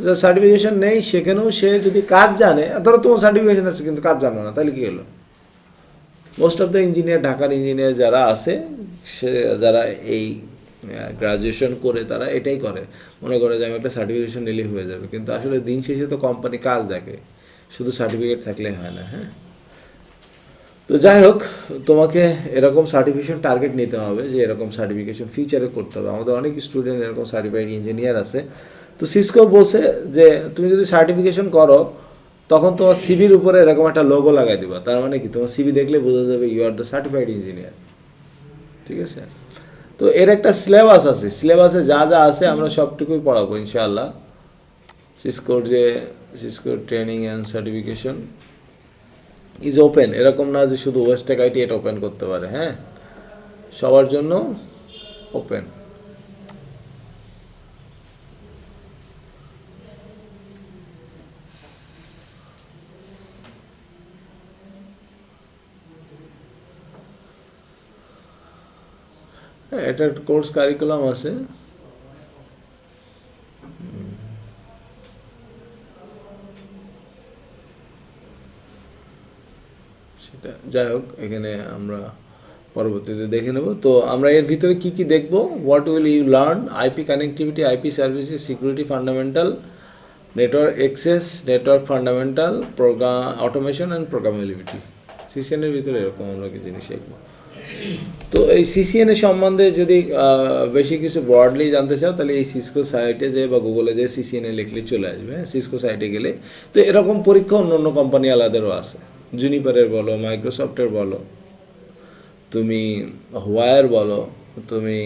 যার সার্টিফিকেশন নেই সেখানেও সে যদি কাজ জানে, ধরো তোমার সার্টিফিকেশন আছে কিন্তু কাজ জানো না, তাহলে কী হলো? মোস্ট অফ দ্য ইঞ্জিনিয়ার, ঢাকার ইঞ্জিনিয়ার যারা আছে, সে যারা এই গ্রাজুয়েশন করে তারা এটাই করে, মনে করে যে আমি একটা সার্টিফিকেশন নিলেই হয়ে যাবে। কিন্তু আসলে দিন শেষে তো কোম্পানি কাজ দেখে, শুধু সার্টিফিকেট থাকলে হয় না। হ্যাঁ, তো যাই হোক, তোমাকে এরকম সার্টিফিকেশন টার্গেট নিতে হবে যে এরকম সার্টিফিকেশন ফিউচারে করতে হবে। আমাদের অনেক স্টুডেন্ট এরকম সার্টিফাইড ইঞ্জিনিয়ার আছে। তো সিসকো বলছে যে তুমি যদি সার্টিফিকেশন করো তখন তোমার সিভির উপরে এরকম একটা লোগো লাগাই দিবা। তার মানে কি, তোমার সিভি দেখলে বোঝা যাবে you are the certified engineer. ঠিক আছে? তো এর একটা সিলেবাস আছে, সিলেবাসে যা যা আছে আমরা সবটুকুই পড়াবো ইনশাআল্লাহ। সিসকোর training and certification is open, এরকম না যে শুধু ওয়েস্টেক আইটি এটা ওপেন করতে পারে। হ্যাঁ, সবার জন্য ওপেন। হ্যাঁ, এটার কোর্স কারিকুলাম আছে, সেটা যাই হোক, এখানে আমরা পরবর্তীতে দেখে নেব। তো আমরা এর ভিতরে কি কি দেখব, what will you learn, IP connectivity, IP services, security fundamental, network access, network fundamental, program automation and programmability. সিসিএনের ভিতরে এরকম আমরা কিছু জিনিস শিখবো। তো এই সিসিএনের সম্বন্ধে যদি বেশি কিছু ব্রডলি জানতে চাও, তাহলে এই সিসকো সাইটে যে বা গুগলে যে সিসিএনে লিখলে চলে আসবে। হ্যাঁ, সিসকো সাইটে গেলে তো এরকম পরীক্ষা অন্য অন্য কোম্পানি আলাদারও আছে, জুনিপারের বলো, মাইক্রোসফটের বলো, তুমি হোয়ার বলো, তুমি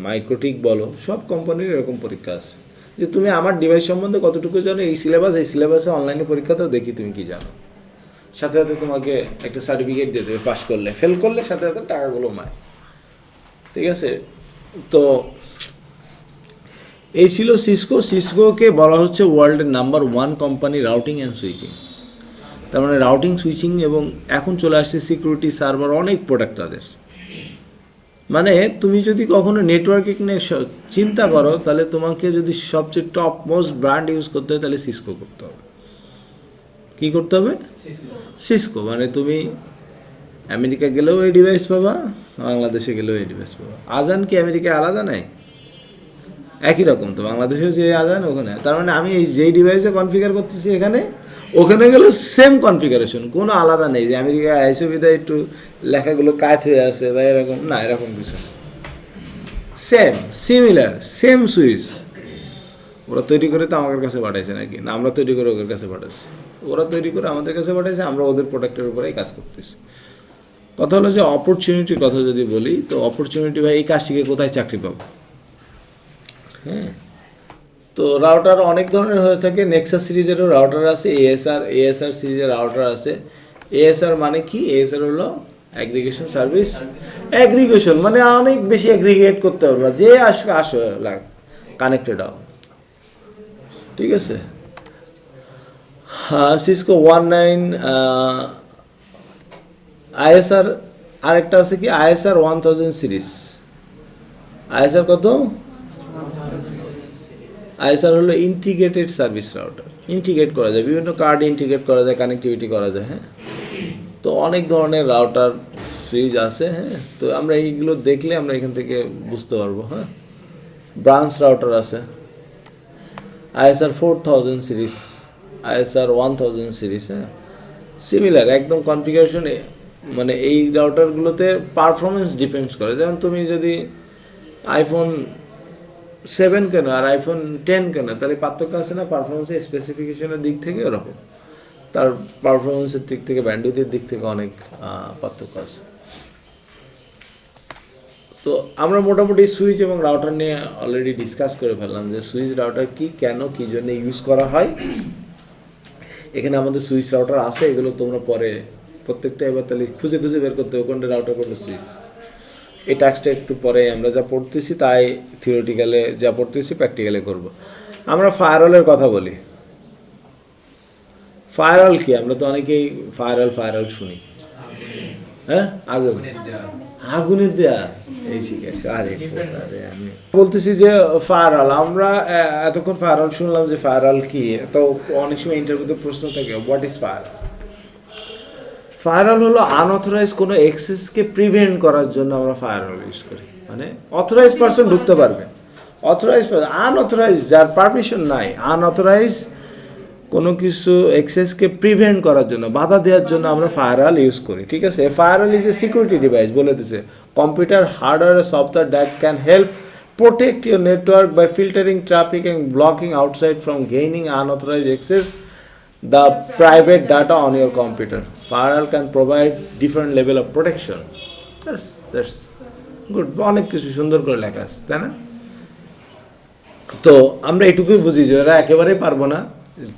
মাইক্রোটিক বলো, সব কোম্পানির এরকম পরীক্ষা আছে যে তুমি আমার ডিভাইস সম্বন্ধে কতটুকু জানো, এই সিলেবাসে অনলাইনে পরীক্ষাতেও দেখি তুমি কি জানো। সাথে সাথে তোমাকে একটা সার্টিফিকেট দিয়ে দেবে পাস করলে, ফেল করলে সাথে সাথে টাকাগুলো মায়। ঠিক আছে, তো এই ছিল সিসকো। সিসকোকে বলা হচ্ছে ওয়ার্ল্ডের number 1 company routing and switching. তার মানে রাউটিং, সুইচিং এবং এখন চলে আসছে সিকিউরিটি, সার্ভার, অনেক প্রোডাক্ট তাদের। মানে তুমি যদি কখনো নেটওয়ার্কিং নিয়ে চিন্তা করো, তাহলে তোমাকে যদি সবচেয়ে টপ মোস্ট ব্র্যান্ড ইউজ করতে হয়, তাহলে সিসকো করতে হবে। কী করতে হবে? সিসকো। মানে তুমি আমেরিকা গেলেও এই ডিভাইস পাবা, বাংলাদেশে গেলেও এই ডিভাইস পাবা। আজান কি আমেরিকায় আলাদা নাই? একই রকম তো, বাংলাদেশেও যে আজান ওখানে। তার মানে আমি এই যেই ডিভাইসে কনফিগার করতেছি এখানে, ওখানে গেলেও সেম কনফিগারেশন, কোনো আলাদা নেই যে আমেরিকায় আইসো বিদায় একটু লেখাগুলো কাজ হয়ে আছে বা এরকম না, এরকম কিছু সেম, সিমিলার, সেম সুইচ। ওরা তৈরি করে তো আমাদের কাছে পাঠাইছে নাকি? না, আমরা তৈরি করে ওদের কাছে পাঠাচ্ছি, ওরা তৈরি করে আমাদের কাছে পাঠাইছে, আমরা ওদের প্রোডাক্টের উপরেই কাজ করতেছি। কথা হলো যে অপরচুনিটির কথা যদি বলি, তো অপরচুনিটি ভাই এই কাজ শিখে কোথায় চাকরি পাবো? হ্যাঁ, তো রাউটার অনেক ধরনের হয়ে থাকে। নেক্সাস সিরিজেরও রাউটার আছে, এএসআর সিরিজের রাউটার আছে। এএসআর মানে কি? এএসআর হলো অ্যাগ্রিগেশন সার্ভিস। অ্যাগ্রিগেশন মানে অনেক বেশি অ্যাগ্রিগেট করতে পারবা, যে আসবে আসো লাগ কানেক্টেড হও। ঠিক আছে, হ্যাঁ। সিসকো 19 আইএসআর, আরেকটা আছে কি আইএসআর 1000 সিরিজ। আইএসআর কত? আইএসআর হলো ইন্টিগ্রেটেড সার্ভিস রাউটার। ইন্টিগ্রেট করা যায়, বিভিন্ন কার্ড ইন্টিগ্রেট করা যায়, কানেক্টিভিটি করা যায়। হ্যাঁ, তো অনেক ধরনের রাউটার সুইচ আছে। হ্যাঁ, তো আমরা এইগুলো দেখলে আমরা এখান থেকে বুঝতে পারবো। হ্যাঁ, ব্রাঞ্চ রাউটার আছে, আইএসআর 4000 সিরিজ, আইএসআর 1000 সিরিজ। হ্যাঁ, সিমিলার একদম কনফিগারেশন। মানে এই রাউটারগুলোতে পারফরমেন্স ডিপেন্ডস করে। যেমন তুমি যদি আইফোন 7 কেন আর আইফোন 10 কেন, তাহলে পার্থক্য আছে না পারফরমেন্সের স্পেসিফিকেশনের দিক থেকে? ওরকম তার পারফরমেন্সের দিক থেকে, ব্যান্ডউইথের দিক থেকে অনেক পার্থক্য আছে। তো আমরা মোটামুটি সুইচ এবং রাউটার নিয়ে অলরেডি ডিসকাস করে ফেললাম যে সুইচ রাউটার কি, কেন, কী জন্য ইউজ করা হয়। এখানে আমাদের সুইচ রাউটার আছে, এগুলো তোমরা পরে প্রত্যেকটা এবার তাহলে খুঁজে খুঁজে বের করতে হবে কোনটা রাউটার, কোনটা সুইচ। এই টাস্কটা একটু পরে আমরা যা পড়তেছি তাই থিওরিটিক্যালে যা পড়তেছি প্র্যাকটিক্যালে করব। আমরা ফায়ারওয়ালের কথা বলি। ফায়ারওয়াল কি? আমরা তো অনেকেই ফায়ারওয়াল শুনি। হ্যাঁ, আগুনের দেয়া এই শিখেছি। আরে আমি বলতেছি যে ফায়ারওয়াল, আমরা এতক্ষণ ফায়ারওয়াল শুনলাম যে ফায়ারওয়াল কি। তো অনেক সময় ইন্টারভিউতে প্রশ্ন থাকে, হোয়াট ইজ ফায়ারওয়াল? ফায়ারওয়াল হলো আনঅথরাইজ কোনো অ্যাক্সেসকে প্রিভেন্ট করার জন্য আমরা ফায়ারওয়াল ইউজ করি। মানে অথরাইজ পারসন ঢুকতে পারবে, অথরাইজ পারসন, আনঅথরাইজ যার পারমিশন নাই, আনঅথরাইজ কোনো কিছু অ্যাক্সেসকে প্রিভেন্ট করার জন্য, বাধা দেওয়ার জন্য আমরা ফায়ারওয়াল ইউজ করি। ঠিক আছে, firewall is a security device, বলে দিচ্ছে computer, hardware, software that can help protect your network by filtering traffic and blocking outside from gaining unauthorized access the private data on your computer. Firewall can provide different level of protection. Yes, that's good. অনেক কিছু সুন্দর করে লেখা আছে, তাই না? তো আমরা এটুকুই বুঝি যে ওরা একেবারেই পারবো না।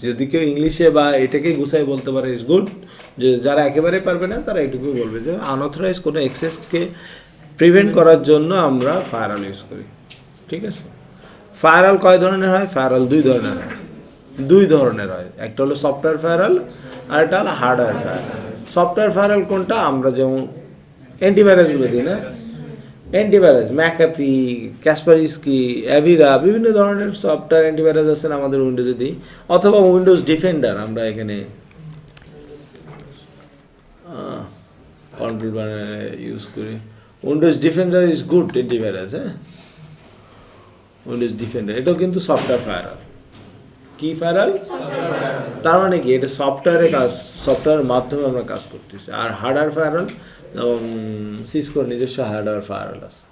যদি কেউ ইংলিশে বা এটাকেই গুছাই বলতে পারে ইজ গুড। যে যারা একেবারেই পারবে না তারা এটুকুই বলবে যে আনঅথরাইজ কোনো অ্যাক্সেসকে প্রিভেন্ট করার জন্য আমরা ফায়ারওয়াল ইউজ করি। ঠিক আছে, ফায়ারওয়াল কয় ধরনের হয়? ফায়ারওয়াল দুই ধরনের হয়। একটা হলো সফটওয়্যার ফায়ারওয়াল আর একটা হলো হার্ডওয়্যার ফায়ারওয়াল। সফটওয়্যার ফায়ারওয়াল কোনটা? আমরা যেমন অ্যান্টিভাইরাসগুলো দিই না, অ্যান্টিভাইরাস, ম্যাকআফি, ক্যাসপারস্কি, অ্যাভিরা, বিভিন্ন ধরনের সফটওয়্যার অ্যান্টিভাইরাস আছে আমাদের উইন্ডোজে দিই, অথবা উইন্ডোজ ডিফেন্ডার আমরা এখানে কন্ট্রোল প্যানেল ইউজ করি। Windows defender is good antivirus, হ্যাঁ। উইন্ডোজ ডিফেন্ডার এটাও কিন্তু সফটওয়্যার ফায়ারওয়াল। কি ফায়ারওয়াল? তার মানে কি, এটা সফটওয়্যারে কাজ, সফটওয়্যারের মাধ্যমে আমরা কাজ করতেছি। আর হার্ডওয়্যার ফায়ারওয়াল, সিসকোর নিজস্ব হার্ডওয়্যার ফায়ারওয়াল আছে।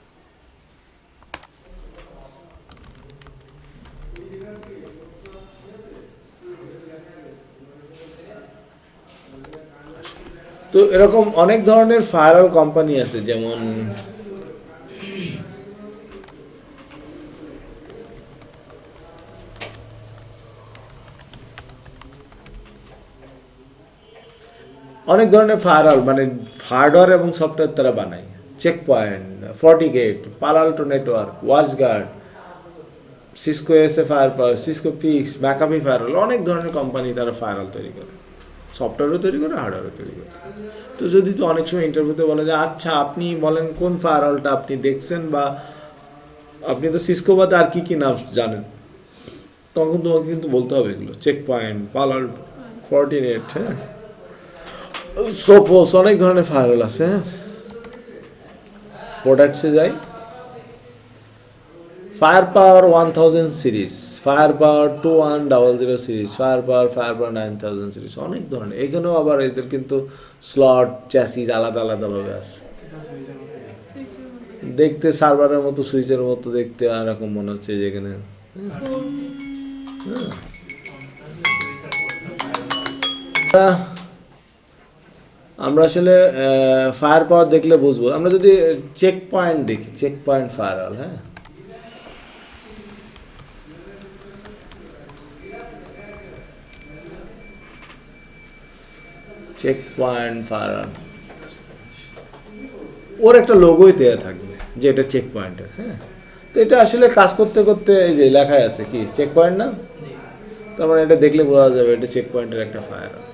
তো এরকম অনেক ধরনের ফায়ারওয়াল কোম্পানি আছে, যেমন অনেক ধরনের ফায়ারওয়াল, মানে হার্ডওয়্যার এবং সফটওয়্যার তারা বানায়। Checkpoint, FortiGate, Palo Alto network, WatchGuard, Cisco ASA firewall, Cisco PIX, McAfee firewall, অনেক ধরনের কোম্পানি তারা ফায়ারওয়াল তৈরি করে, সফটওয়্যারও তৈরি করে, হার্ডওয়্যারও তৈরি করে। তো যদি তো অনেক সময় ইন্টারভিউতে বলে যে আচ্ছা আপনি বলেন কোন ফায়ারওয়ালটা আপনি দেখছেন, বা আপনি তো সিসকো বাদে আর কী কী নাম জানেন, তখন তোমাকে কিন্তু বলতে হবে এগুলো, চেকপয়েন্ট, পালাল্টো, ফর্টিনেট, হ্যাঁ, সোপোস, অনেক ধরনের ফায়ারওয়াল আছে। হ্যাঁ, প্রোডাক্টসে যাই, ফায়ার পাওয়ার 1000 সিরিজ, ফায়ার পাওয়ার 2100 সিরিজ, ফায়ার পাওয়ার 9000 সিরিজ, অনেক ধরনের। এখানেও আবার এদের কিন্তু স্লট, চ্যাসিস আলাদা আলাদাভাবে আছে। দেখতে সার্ভারের মতো, সুইচের মতো দেখতে, এরকম মনে হচ্ছে যেখানে আমরা আসলে ফায়ার পাওয়ার দেখলে বুঝবো। আমরা যদি চেক পয়েন্ট দেখি, চেক পয়েন্ট ফায়ারওয়াল, হ্যাঁ, চেক পয়েন্ট ফায়ারওয়াল, ওর একটা লোগোই দেওয়া থাকবে যে এটা চেক পয়েন্টের, হ্যাঁ। তো এটা আসলে কাজ করতে করতে এই যে লেখায় আছে কি চেক পয়েন্ট না, তার মানে এটা দেখলে বোঝা যাবে এটা চেক পয়েন্টের একটা ফায়ারওয়াল।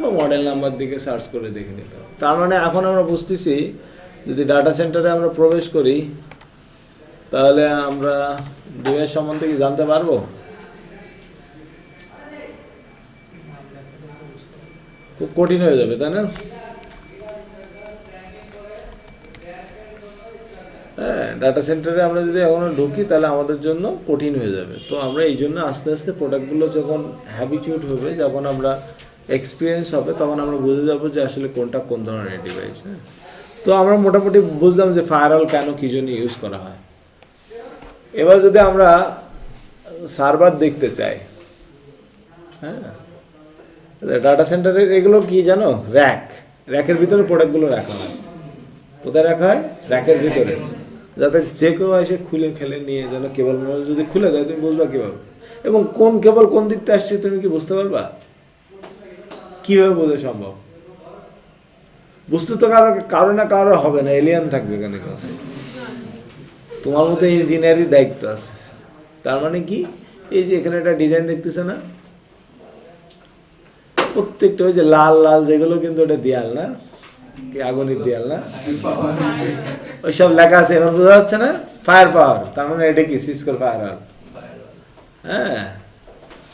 বা মডেল নাম্বার দিকে সার্চ করে দেখে নিতে হবে। তার মানে এখন আমরা বুঝতেছি যদি ডাটা সেন্টারে আমরা প্রবেশ করি তাহলে আমরা ডিভাইস সম্বন্ধে কি জানতে পারবো? খুব কঠিন হয়ে যাবে, তাই না? হ্যাঁ, ডাটা সেন্টারে আমরা যদি এখনও ঢুকি তাহলে আমাদের জন্য কঠিন হয়ে যাবে। তো আমরা এই জন্য আস্তে আস্তে প্রোডাক্টগুলো যখন হ্যাবিচুয়েট হবে, যখন আমরা এক্সপিরিয়েন্স হবে, তখন আমরা বুঝে যাবো যে আসলে কোনটা কোন ধরনের ডিভাইস। হ্যাঁ, তো আমরা মোটামুটি বুঝলাম যে ফায়ারওয়াল কেন কী জন্য ইউজ করা হয়। এবার যদি আমরা সার্ভার দেখতে চাই, হ্যাঁ, ডাটা সেন্টারের এগুলো কি জানো, র্যাকের ভিতরে প্রোডাক্টগুলো রাখা হয়। কোথায় রাখা হয়? র্যাকের ভিতরে, যাতে যে কেউ এসে খুলে খেলে নিয়ে, যেন কেবল যদি খুলে দেয় তুমি বুঝবা কীভাবে, এবং কোন কেবল কোন দিকতে আসছে তুমি কি বুঝতে পারবা? কীভাবে বোঝা সম্ভব? বুঝতে তো কারো না কারো হবে না, এলিয়ান থাকবে এখানে, তোমার মতো ইঞ্জিনিয়ারই দায়িত্ব আছে। তার মানে কি, এই যে এখানে একটা ডিজাইন দেখতেছে না, প্রত্যেকটা ওই যে লাল লাল যেগুলো, কিন্তু ওটা দেয়াল না, কি আগুনের দেয়াল না, ওইসব লেখা আছে। এবার বোঝা যাচ্ছে না? ফায়ার পাওয়ার, তার মানে এটা কি সিসকোর ফায়ারওয়াল। হ্যাঁ,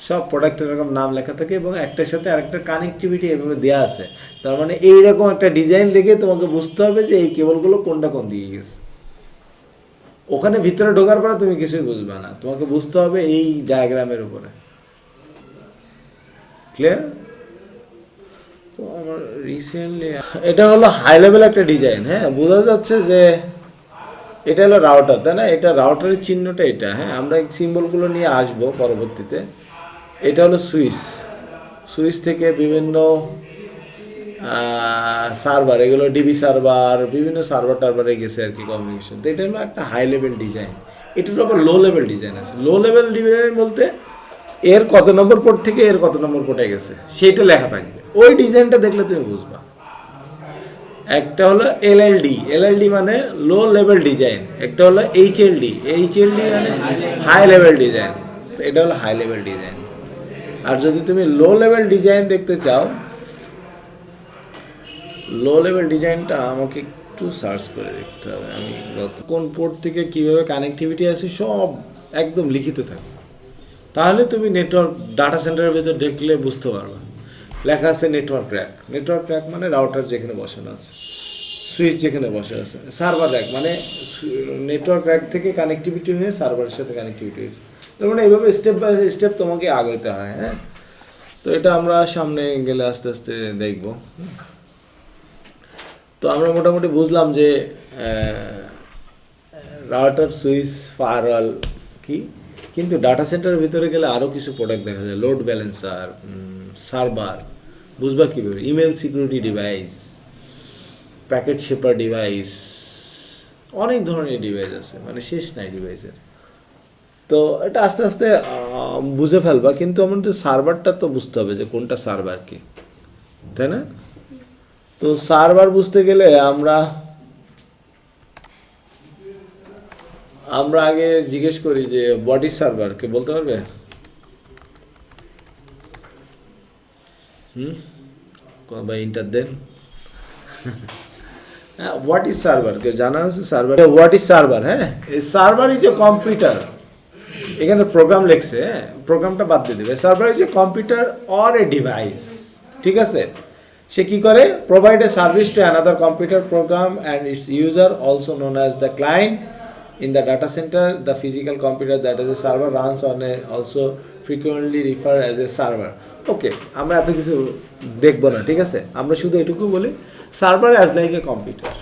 সব প্রোডাক্টের এরকম নাম লেখা থাকে এবং একটার সাথে আরেকটা কানেক্টিভিটি এভাবে দেওয়া আছে। তার মানে এইরকম একটা ডিজাইন দেখে তোমাকে বুঝতে হবে যে এই কেবলগুলো কোনটা কোন দিকে গেছে। ওখানে ভিতরে ঢোকার পরে তুমি কিছুই বুঝবে না, তোমাকে বুঝতে হবে এই ডায়াগ্রামের উপরে। ক্লিয়ার? তো আমার রিসেন্টলি এটা হলো হাই লেভেল একটা ডিজাইন। হ্যাঁ, বোঝা যাচ্ছে যে এটা হলো রাউটার, তাই না? এটা রাউটারের চিহ্নটা এটা। হ্যাঁ, আমরা এই সিম্বলগুলো নিয়ে আসবো পরবর্তীতে। এটা হলো সুইচ থেকে বিভিন্ন সার্ভার, এগুলো ডিবি সার্ভার, বিভিন্ন সার্ভার টার্ভারে গেছে আর কি কমিউনিকেশন। তো এটা হলো একটা হাই লেভেল ডিজাইন। এটার আবার লো লেভেল ডিজাইন আছে। লো লেভেল ডিজাইন বলতে এর কত নম্বর পোর্ট থেকে এর কত নম্বর পোর্টে গেছে সেইটা লেখা থাকবে। ওই ডিজাইনটা দেখলে তুমি বুঝবা। একটা হলো এলএলডি মানে লো লেভেল ডিজাইন, একটা হলো এইচএলডি মানে হাই লেভেল ডিজাইন। তো এটা হলো হাই লেভেল ডিজাইন। আর যদি তুমি লো লেভেল ডিজাইন দেখতে চাও, লো লেভেল ডিজাইনটা আমাকে একটু সার্চ করে দেখতে হবে। আমি কোন পোর্ট থেকে কীভাবে কানেক্টিভিটি আছে সব একদম লিখিত থাকে, তাহলে তুমি নেটওয়ার্ক ডাটা সেন্টারের ভেতর দেখলে বুঝতে পারবে। লেখা আছে নেটওয়ার্ক র্যাক মানে রাউটার যেখানে বসানো আছে, সুইচ যেখানে বসে আছে। সার্ভার র্যাক মানে নেটওয়ার্ক র্যাক থেকে কানেক্টিভিটি হয়ে সার্ভারের সাথে কানেক্টিভিটি হয়েছে। তার মানে এইভাবে স্টেপ বাই স্টেপ তোমাকে আগাইতে হয়। হ্যাঁ, তো এটা আমরা সামনে গেলে আস্তে আস্তে দেখব। তো আমরা মোটামুটি বুঝলাম যে রাউটার, সুইচ, ফায়ারওয়াল কি, কিন্তু ডাটা সেন্টারের ভিতরে গেলে আরও কিছু প্রোডাক্ট দেখা যায়, লোড ব্যালেন্সার, সার্ভার, বুঝবা কীভাবে, email security device, packet shaper device, অনেক ধরনের ডিভাইস আছে, মানে শেষ নাই ডিভাইসের। তো এটা আস্তে আস্তে বুঝে ফেলবা, কিন্তু আমাদের সার্ভারটা তো বুঝতে হবে যে কোনটা সার্ভার কি, তাই না? তো সার্ভার বুঝতে গেলে আমরা আগে জিজ্ঞেস করি যে হোয়াট ইজ সার্ভার, কে বলতে পারবে? বা ইন্টার দেন। হোয়াট ইজ সার্ভার, কেউ জানা আছে সার্ভার? What is server? হ্যাঁ, সার্ভার ইজ এ কম্পিউটার, এখানে প্রোগ্রাম লেখছে, হ্যাঁ, প্রোগ্রামটা বাদ দিয়ে দেবে। Server is a computer or a device, ঠিক আছে? সে কি করে? Provide a service to another computer program and its user, also known as the client in the data center. The physical computer that is a server runs on A also frequently refer as a server. Okay, আমরা এত কিছু দেখবো না, ঠিক আছে? আমরা শুধু এটুকু বলি, server as like a computer.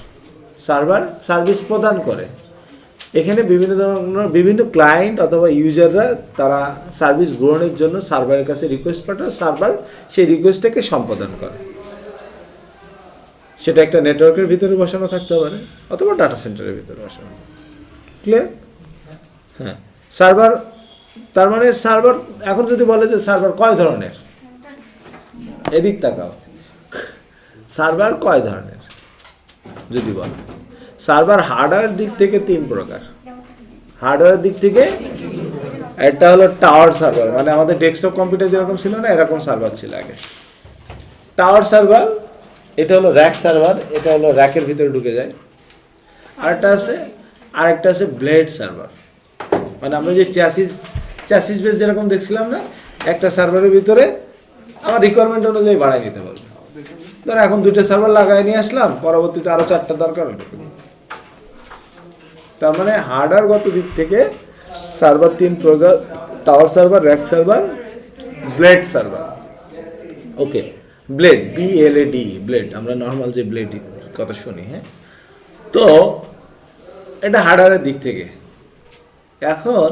Server service প্রদান করে। এখানে বিভিন্ন ধরনের বিভিন্ন ক্লায়েন্ট অথবা ইউজাররা তারা সার্ভিস গ্রহণের জন্য সার্ভারের কাছে রিকোয়েস্ট পাঠায়, সার্ভার সেই রিকোয়েস্টটাকে সম্পাদন করে। সেটা একটা নেটওয়ার্কের ভিতরে বসানো থাকতে পারে অথবা ডাটা সেন্টারের ভিতরে বসানো। ক্লিয়ার? হ্যাঁ, সার্ভার, তার মানে সার্ভার, এখন যদি বলে যে সার্ভার কয় ধরনের, এদিক তাকাও, সার্ভার কয় ধরনের যদি বলে, সার্ভার হার্ডওয়্যার দিক থেকে 3 প্রকার। হার্ডওয়্যার দিক থেকে একটা হলো টাওয়ার সার্ভার, মানে আমাদের ডেস্কটপ কম্পিউটার যেরকম ছিল না, এরকম সার্ভার ছিল আগে। টাওয়ার সার্ভার, এটা হলো র্যাক সার্ভার, এটা হলো র্যাকের ভিতরে ঢুকে যায়। আরেকটা আছে ব্লেড সার্ভার, মানে আমরা যে চ্যাসিস বেস যেরকম দেখছিলাম না, একটা সার্ভারের ভিতরে আমার রিকোয়ারমেন্ট অনুযায়ী বাড়াই নিতে পারবে। ধরো এখন 2টা সার্ভার লাগাই নিয়ে আসলাম, পরবর্তীতে আরও 4টা দরকার হলো। তার মানে হার্ডওয়্যারগত দিক থেকে সার্ভার 3 প্রকার: tower server, rack server, blade server. Okay, blade, BLAD, blade, আমরা নর্মাল যে ব্লেড কথা শুনি। হ্যাঁ, তো এটা হার্ডওয়্যারের দিক থেকে। এখন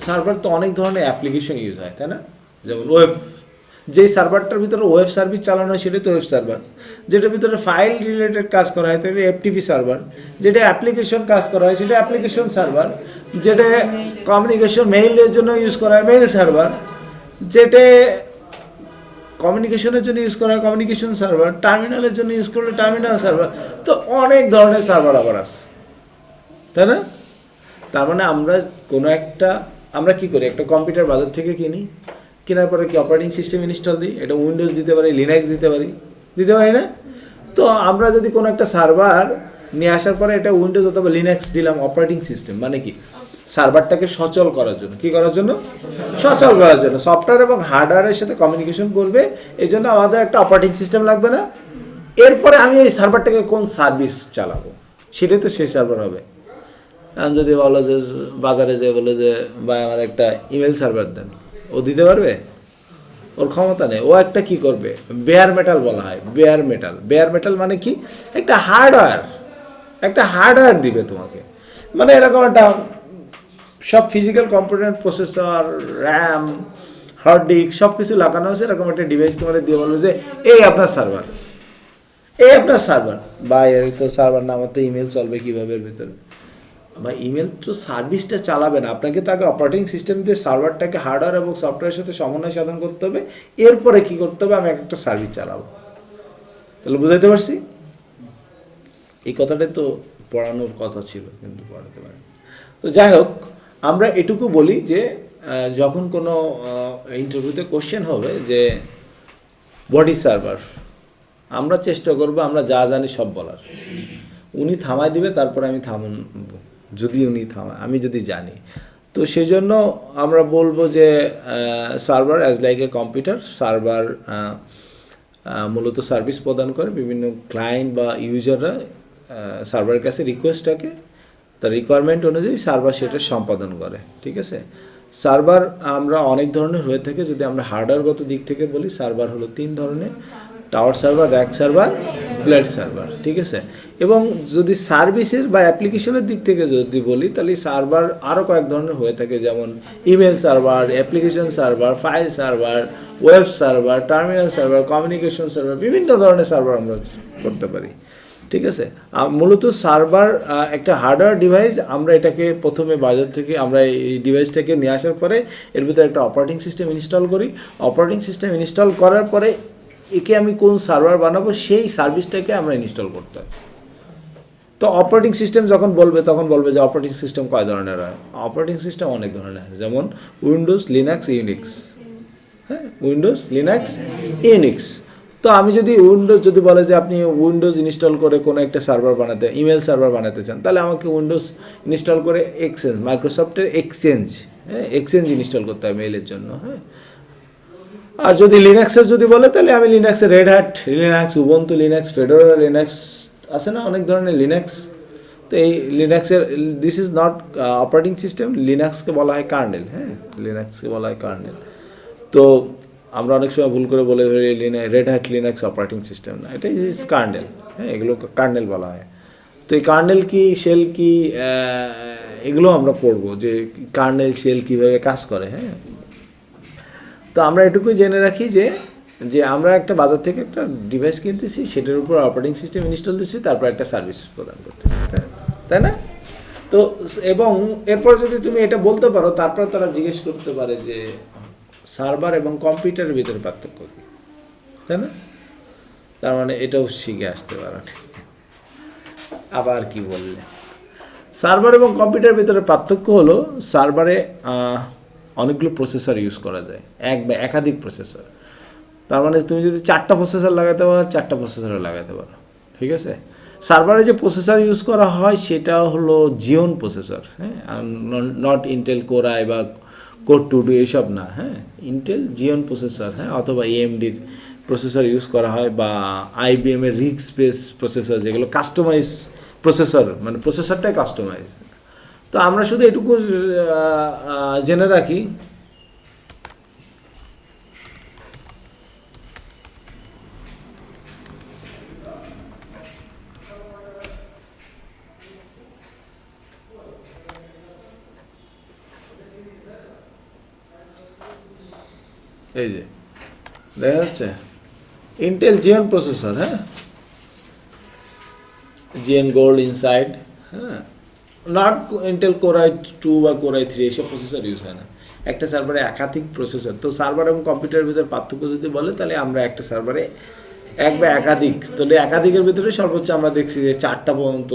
সার্ভার তো অনেক ধরনের অ্যাপ্লিকেশন ইউজ হয়, তাই না? যেমন ওয়েব, যেই সার্ভারটার ভিতরে ওয়েব সার্ভিস চালানো হয় সেটাই তো ওয়েব সার্ভার। যেটার ভিতরে ফাইল রিলেটেড কাজ করা হয় সেটা FTP সার্ভার। যেটা অ্যাপ্লিকেশন কাজ করা হয় সেটা অ্যাপ্লিকেশন সার্ভার। যেটা কমিউনিকেশন মেইলের জন্য ইউজ করা হয় মেইল সার্ভার। যেটা কমিউনিকেশনের জন্য ইউজ করা হয় কমিউনিকেশন সার্ভার। টার্মিনালের জন্য ইউজ করলে টার্মিনাল সার্ভার। তো অনেক ধরনের সার্ভার আবার আছে, তাই না? তার মানে আমরা কি করি, একটা কম্পিউটার বাজার থেকে কিনি, কেনার পরে কি অপারেটিং সিস্টেম ইনস্টল দিই, এটা উইন্ডোজ দিতে পারি, লিনাক্স দিতে পারি না? তো আমরা যদি কোনো একটা সার্ভার নিয়ে আসার পরে এটা উইন্ডোজ অথবা লিনাক্স দিলাম অপারেটিং সিস্টেম, মানে কি সার্ভারটাকে সচল করার জন্য, কি করার জন্য? সচল করার জন্য। সফটওয়্যার এবং হার্ডওয়্যারের সাথে কমিউনিকেশন করবে, এই জন্য আমাদের একটা অপারেটিং সিস্টেম লাগবে না? এরপরে আমি এই সার্ভারটাকে কোন সার্ভিস চালাবো, সেটাই তো সেই সার্ভার হবে। এখন যদি বলো যে বাজারে যে বলো যে ভাই আমার একটা ইমেল সার্ভার দেন, ও দিতে পারবে? ওর ক্ষমতা নেই। ও একটা কি করবে, বেয়ার মেটাল বলা হয়, বেয়ার মেটাল মানে কি, একটা হার্ডওয়্যার দিবে তোমাকে। মানে এরকম একটা সব physical component, processor, RAM, hard disk সব কিছু লাগানো আছে, এরকম একটা ডিভাইস তোমাদের দিয়ে বলবে যে এই আপনার সার্ভার, বা এর তো সার্ভার না, আমার তো ইমেল চলবে কীভাবে এর ভিতরে? বা ইমেল তো সার্ভিসটা চালাবে না, আপনাকে তাকে অপারেটিং সিস্টেম দিয়ে সার্ভারটাকে হার্ডওয়্যার এবং সফটওয়্যারের সাথে সমন্বয় সাধন করতে হবে। এরপরে কি করতে হবে, আমি একটা সার্ভিস চালাবো। তাহলে বুঝাইতে পারছি? এই কথাটাই তো পড়ানোর কথা ছিল, কিন্তু পড়াতে পারি। তো যাই হোক, আমরা এটুকু বলি যে যখন কোনো ইন্টারভিউতে কোশ্চেন হবে যে হোয়াট ইজ সার্ভার, আমরা চেষ্টা করবো আমরা যা জানি সব বলার। উনি থামাই দিবে, তারপরে আমি থামবো, যদি উনি থামায়, আমি যদি জানি। তো সেই জন্য আমরা বলবো যে server as like a computer. Server মূলত সার্ভিস প্রদান করে, বিভিন্ন ক্লায়েন্ট বা ইউজাররা সার্ভারের কাছে রিকোয়েস্ট থাকে, তার রিকোয়ারমেন্ট অনুযায়ী সার্ভার সেটা সম্পাদন করে। ঠিক আছে, সার্ভার আমরা অনেক ধরনের হয়ে থাকে। যদি আমরা হার্ডওয়্যারগত দিক থেকে বলি, সার্ভার হলো 3 ধরনের: tower server, rack server, plate server. ঠিক আছে, এবং যদি সার্ভিসের বা অ্যাপ্লিকেশনের দিক থেকে যদি বলি, তাহলে সার্ভার আরও কয়েক ধরনের হয়ে থাকে, যেমন email server, application server, file server, web server, terminal server, communication server, বিভিন্ন ধরনের সার্ভার আমরা করতে পারি। ঠিক আছে, মূলত সার্ভার একটা হার্ডওয়্যার ডিভাইস। আমরা এটাকে প্রথমে বাজার থেকে আমরা এই ডিভাইসটাকে নিয়ে আসার পরে এর ভিতরে একটা অপারেটিং সিস্টেম ইনস্টল করি। অপারেটিং সিস্টেম ইনস্টল করার পরে একে আমি কোন সার্ভার বানাবো সেই সার্ভিসটাকে আমরা ইনস্টল করতে হয়। তো অপারেটিং সিস্টেম যখন বলবে তখন বলবে যে অপারেটিং সিস্টেম কয় ধরনের হয়। অপারেটিং সিস্টেম অনেক ধরনের হয়, যেমন উইন্ডোজ, লিনাক্স, ইউনিক্স। হ্যাঁ, উইন্ডোজ, লিনাক্স, ইউনিক্স। তো আমি যদি উইন্ডোজ যদি বলে যে আপনি উইন্ডোজ ইনস্টল করে কোনো একটা সার্ভার বানাতে, ইমেল সার্ভার বানাতে চান, তাহলে আমাকে উইন্ডোজ ইনস্টল করে এক্সচেঞ্জ, মাইক্রোসফটের এক্সচেঞ্জ, হ্যাঁ, এক্সচেঞ্জ ইনস্টল করতে হয় মেইলের জন্য। হ্যাঁ, আর যদি লিনাক্সের যদি বলে, তাহলে আমি লিনাক্সের Red Hat Linux, Ubuntu Linux, Fedora Linux আছে না, অনেক ধরনের লিনাক্স। তো এই লিনাক্সের this is not operating system, লিনাক্সকে বলা হয় কার্নেল। হ্যাঁ, লিনাক্সকে বলা হয় কার্নেল। তো আমরা অনেক সময় ভুল করে বলে Red Hat Linux operating system না, এটা ইজ কার্নেল। হ্যাঁ, এগুলো কার্নেল বলা হয়। তো এই কার্নেল কি, শেল কি, এগুলো আমরা পড়বো যে কার্নেল শেল কীভাবে কাজ করে। হ্যাঁ, তো আমরা এটুকুই জেনে রাখি যে যে আমরা একটা বাজার থেকে একটা ডিভাইস কিনতেছি, সেটার উপর অপারেটিং সিস্টেম ইনস্টল দিচ্ছি, তারপর একটা সার্ভিস প্রদান করতেছি, তাই না? তো এবং এরপর যদি তুমি এটা বলতে পারো, তারপর তারা জিজ্ঞেস করতে পারে যে সার্ভার এবং কম্পিউটারের ভিতরে পার্থক্য কী, তাই না? তার মানে এটাও শিখে আসতে পারো। আবার কি বললে, সার্ভার এবং কম্পিউটারের ভিতরে পার্থক্য হলো, সার্ভারে অনেকগুলো প্রসেসর ইউজ করা যায়, এক বা একাধিক প্রসেসর। তার মানে তুমি যদি 4টা প্রসেসর লাগাতে পারো, 4টা প্রসেসর লাগাতে পারো। ঠিক আছে, সার্ভারে যে প্রসেসর ইউজ করা হয় সেটা হলো জিওন প্রসেসর। হ্যাঁ, নট ইন্টেল কোর আই বা কোর 2 এইসব না। হ্যাঁ, ইন্টেল জিওন প্রসেসর, হ্যাঁ, অথবা এএমডির প্রসেসর ইউজ করা হয়, বা আইবিএমের রিগ স্পেস প্রসেসর, যেগুলো কাস্টমাইজ প্রসেসর, মানে প্রসেসরটাই কাস্টমাইজ। তো আমরা শুধু এটুকু জেনে রাখি, এই যে দেখা যাচ্ছে ইন্টেল জিওন প্রসেসর। হ্যাঁ, জিএন গোল্ড ইনসাইড। হ্যাঁ, নট ইন্টেল কোর আই 2 বা কোর আই 3 এইসব প্রসেসর ইউজ হয় না। একটা সার্ভারে একাধিক প্রসেসর। তো সার্ভার এবং কম্পিউটারের ভিতরে পার্থক্য যদি বলে, তাহলে আমরা একটা সার্ভারে এক বা একাধিক, তাহলে একাধিকের ভিতরে সর্বোচ্চ আমরা দেখছি যে 4টা পর্যন্ত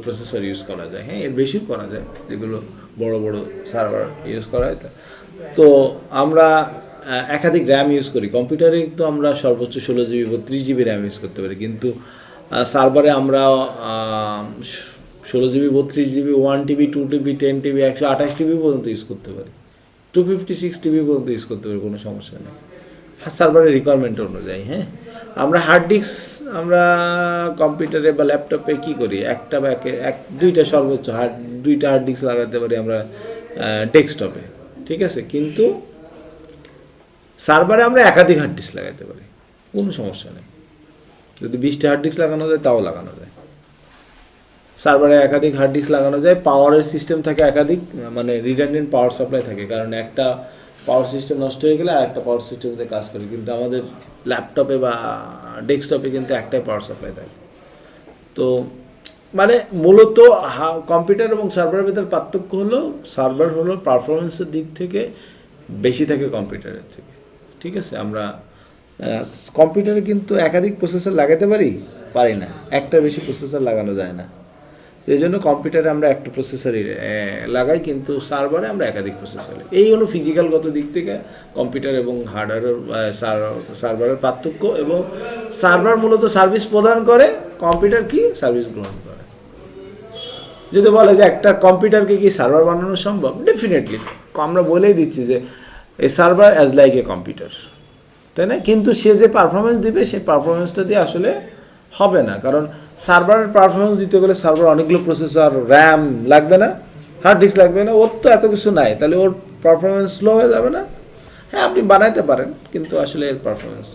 প্রসেসর ইউজ করা যায়। হ্যাঁ, এর বেশিও করা যায়, যেগুলো বড় বড় সার্ভার ইউজ করা হয়। তো আমরা একাধিক র্যাম ইউজ করি। কম্পিউটারে তো আমরা সর্বোচ্চ 16 GB 32 GB র্যাম ইউজ করতে পারি, কিন্তু সার্ভারে আমরা 16 GB 32 GB 1 TB 2 TB 10 TB 128 TB পর্যন্ত ইউজ করতে পারি, 256 TB পর্যন্ত ইউজ করতে পারি, কোনো সমস্যা নেই সার্ভারের রিকোয়ারমেন্ট অনুযায়ী। হ্যাঁ, আমরা হার্ড ডিস্ক, আমরা কম্পিউটারে বা ল্যাপটপে কী করি, একটা বা দুইটা সর্বোচ্চ দুইটা হার্ড ডিস্ক লাগাতে পারি আমরা ডেস্কটপে। ঠিক আছে, কিন্তু সার্ভারে আমরা একাধিক হার্ড ডিস্ক লাগাতে পারি, কোনো সমস্যা নেই। যদি 20টা হার্ড ডিস্ক লাগানো যায়, তাও লাগানো যায়। সার্ভারে একাধিক হার্ড ডিস্ক লাগানো যায়। পাওয়ারের সিস্টেম থাকে একাধিক, মানে রিডান্ডেন্ট পাওয়ার সাপ্লাই থাকে, কারণ একটা পাওয়ার সিস্টেম নষ্ট হয়ে গেলে আর একটা পাওয়ার সিস্টেমতে কাজ করে। কিন্তু আমাদের ল্যাপটপে বা ডেস্কটপে কিন্তু একটাই পাওয়ার সাপ্লাই থাকে। তো মানে মূলত কম্পিউটার এবং সার্ভারের ভিতরে পার্থক্য হলো, সার্ভার হলো পারফরমেন্সের দিক থেকে বেশি থাকে কম্পিউটারের থেকে। ঠিক আছে, আমরা কম্পিউটারে কিন্তু একাধিক প্রসেসর লাগাতে পারি না, একটার বেশি প্রসেসর লাগানো যায় না। তো এই জন্য কম্পিউটারে আমরা একটা প্রসেসরই লাগাই, কিন্তু সার্ভারে আমরা একাধিক প্রসেসর। এই হলো ফিজিক্যালগত দিক থেকে কম্পিউটার এবং হার্ডওয়্যারের সার্ভারের পার্থক্য। এবং সার্ভার মূলত সার্ভিস প্রদান করে, কম্পিউটার কি সার্ভিস গ্রহণ করে। যদি বলে যে একটা কম্পিউটারকে কি সার্ভার বানানো সম্ভব, ডেফিনেটলি আমরা বলেই দিচ্ছি যে a server as like a computer, তাই না? কিন্তু সে যে পারফরমেন্স দিবে সেই পারফরমেন্সটা দিয়ে আসলে হবে না, কারণ সার্ভারের পারফরমেন্স দিতে গেলে সার্ভার অনেকগুলো প্রসেসর, র্যাম লাগবে না, হার্ড ডিস্ক লাগবে না, ওর তো এত কিছু নাই, তাহলে ওর পারফরমেন্স স্লো হয়ে যাবে না? হ্যাঁ, আপনি বানাইতে পারেন, কিন্তু আসলে এর পারফরমেন্স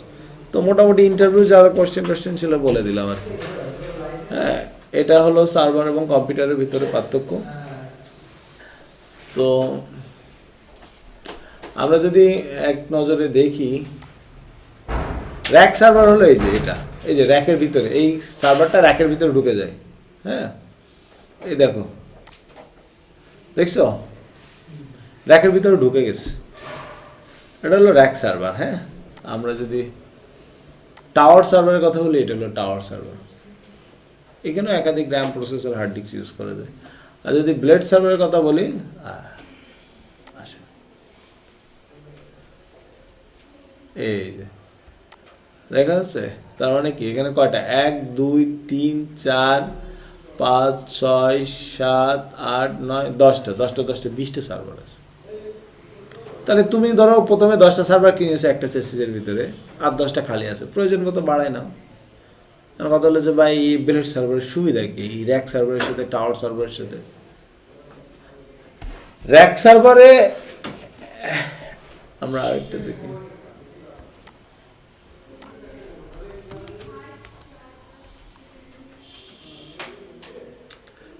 তো মোটামুটি ইন্টারভিউ যারা কোশ্চেন ছিল বলে দিলাম আর কি। হ্যাঁ, এটা হলো সার্ভার এবং কম্পিউটারের ভিতরে পার্থক্য। তো আমরা যদি এক নজরে দেখি, র্যাক সার্ভার হলো এই যে এটা, এই যে র্যাকের ভিতরে, এই সার্ভারটা র্যাকের ভিতরে ঢুকে যায়। হ্যাঁ, এই দেখো, দেখছো র্যাকের ভিতরে ঢুকে গেছে, এটা হলো র্যাক সার্ভার। হ্যাঁ, আমরা যদি টাওয়ার সার্ভারের কথা বলি, এটা হলো টাওয়ার সার্ভার। এখানেও একাধিক RAM, processor, hard disk use করা যায়। আর যদি ব্লেড সার্ভারের কথা বলি, এই যে দেখা যাচ্ছে, তার মানে কি এখানে কয়টা, 1 2 3 4 5 6 7 8 9 10টা 20টা সার্ভার আছে। তাহলে তুমি ধরো প্রথমে 10টা সার্ভার কিনেছো একটা চেসিসের ভিতরে, আর 10টা খালি আছে, প্রয়োজন মতো বাড়ায় নাও। আমার কথা হলো যে ভাই, এই ব্লেড সার্ভারের সুবিধা কি এই র্যাক সার্ভারের সাথে, টাওয়ার সার্ভারের সাথে? র্যাক সার্ভারে আমরা আরেকটা দেখি,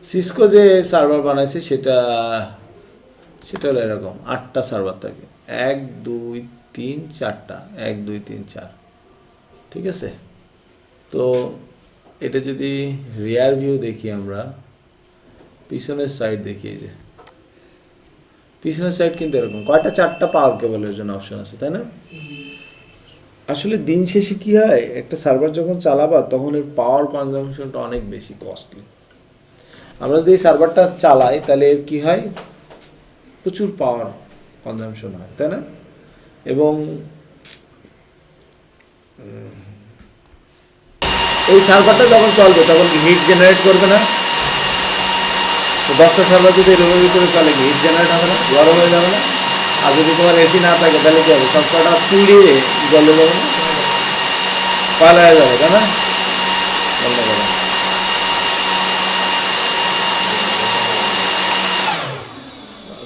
সিসকো যে সার্ভার বানাইছে সেটা হলো এরকম, 8টা সার্ভার থাকে, 1 2 3 4টা, 1 2 3 4, ঠিক আছে? তো এটা যদি রিয়ার ভিউ দেখি, আমরা পিছনের সাইড দেখি, এই যে পিছনের সাইড কিন্তু এরকম কয়টা, 4টা পাওয়ার কেবলের জন্য অপশন আছে, তাই না? আসলে দিন শেষে কি হয়, একটা সার্ভার যখন চালাবা তখন এর পাওয়ার কনজাম্পশনটা অনেক বেশি কস্টলি। আমরা যদি এই সার্ভারটা চালাই তাহলে এর কী হয়, প্রচুর পাওয়ার কনজাম্পশন হয়, তাই না? এবং এই সার্ভারটা যখন চলবে তখন হিট জেনারেট করবে না? তো 10টা সার্ভার যদি রুমের ভিতরে চলে, কি হিট জেনারেট হবে না, গরম হয়ে যাবে না? আর যদি তোমার এসি না থাকে তাহলে কী হবে, সব কটা পুড়িয়ে জলে যাবে না, পালা হয়ে যাবে, তাই না? বন্ধ করো।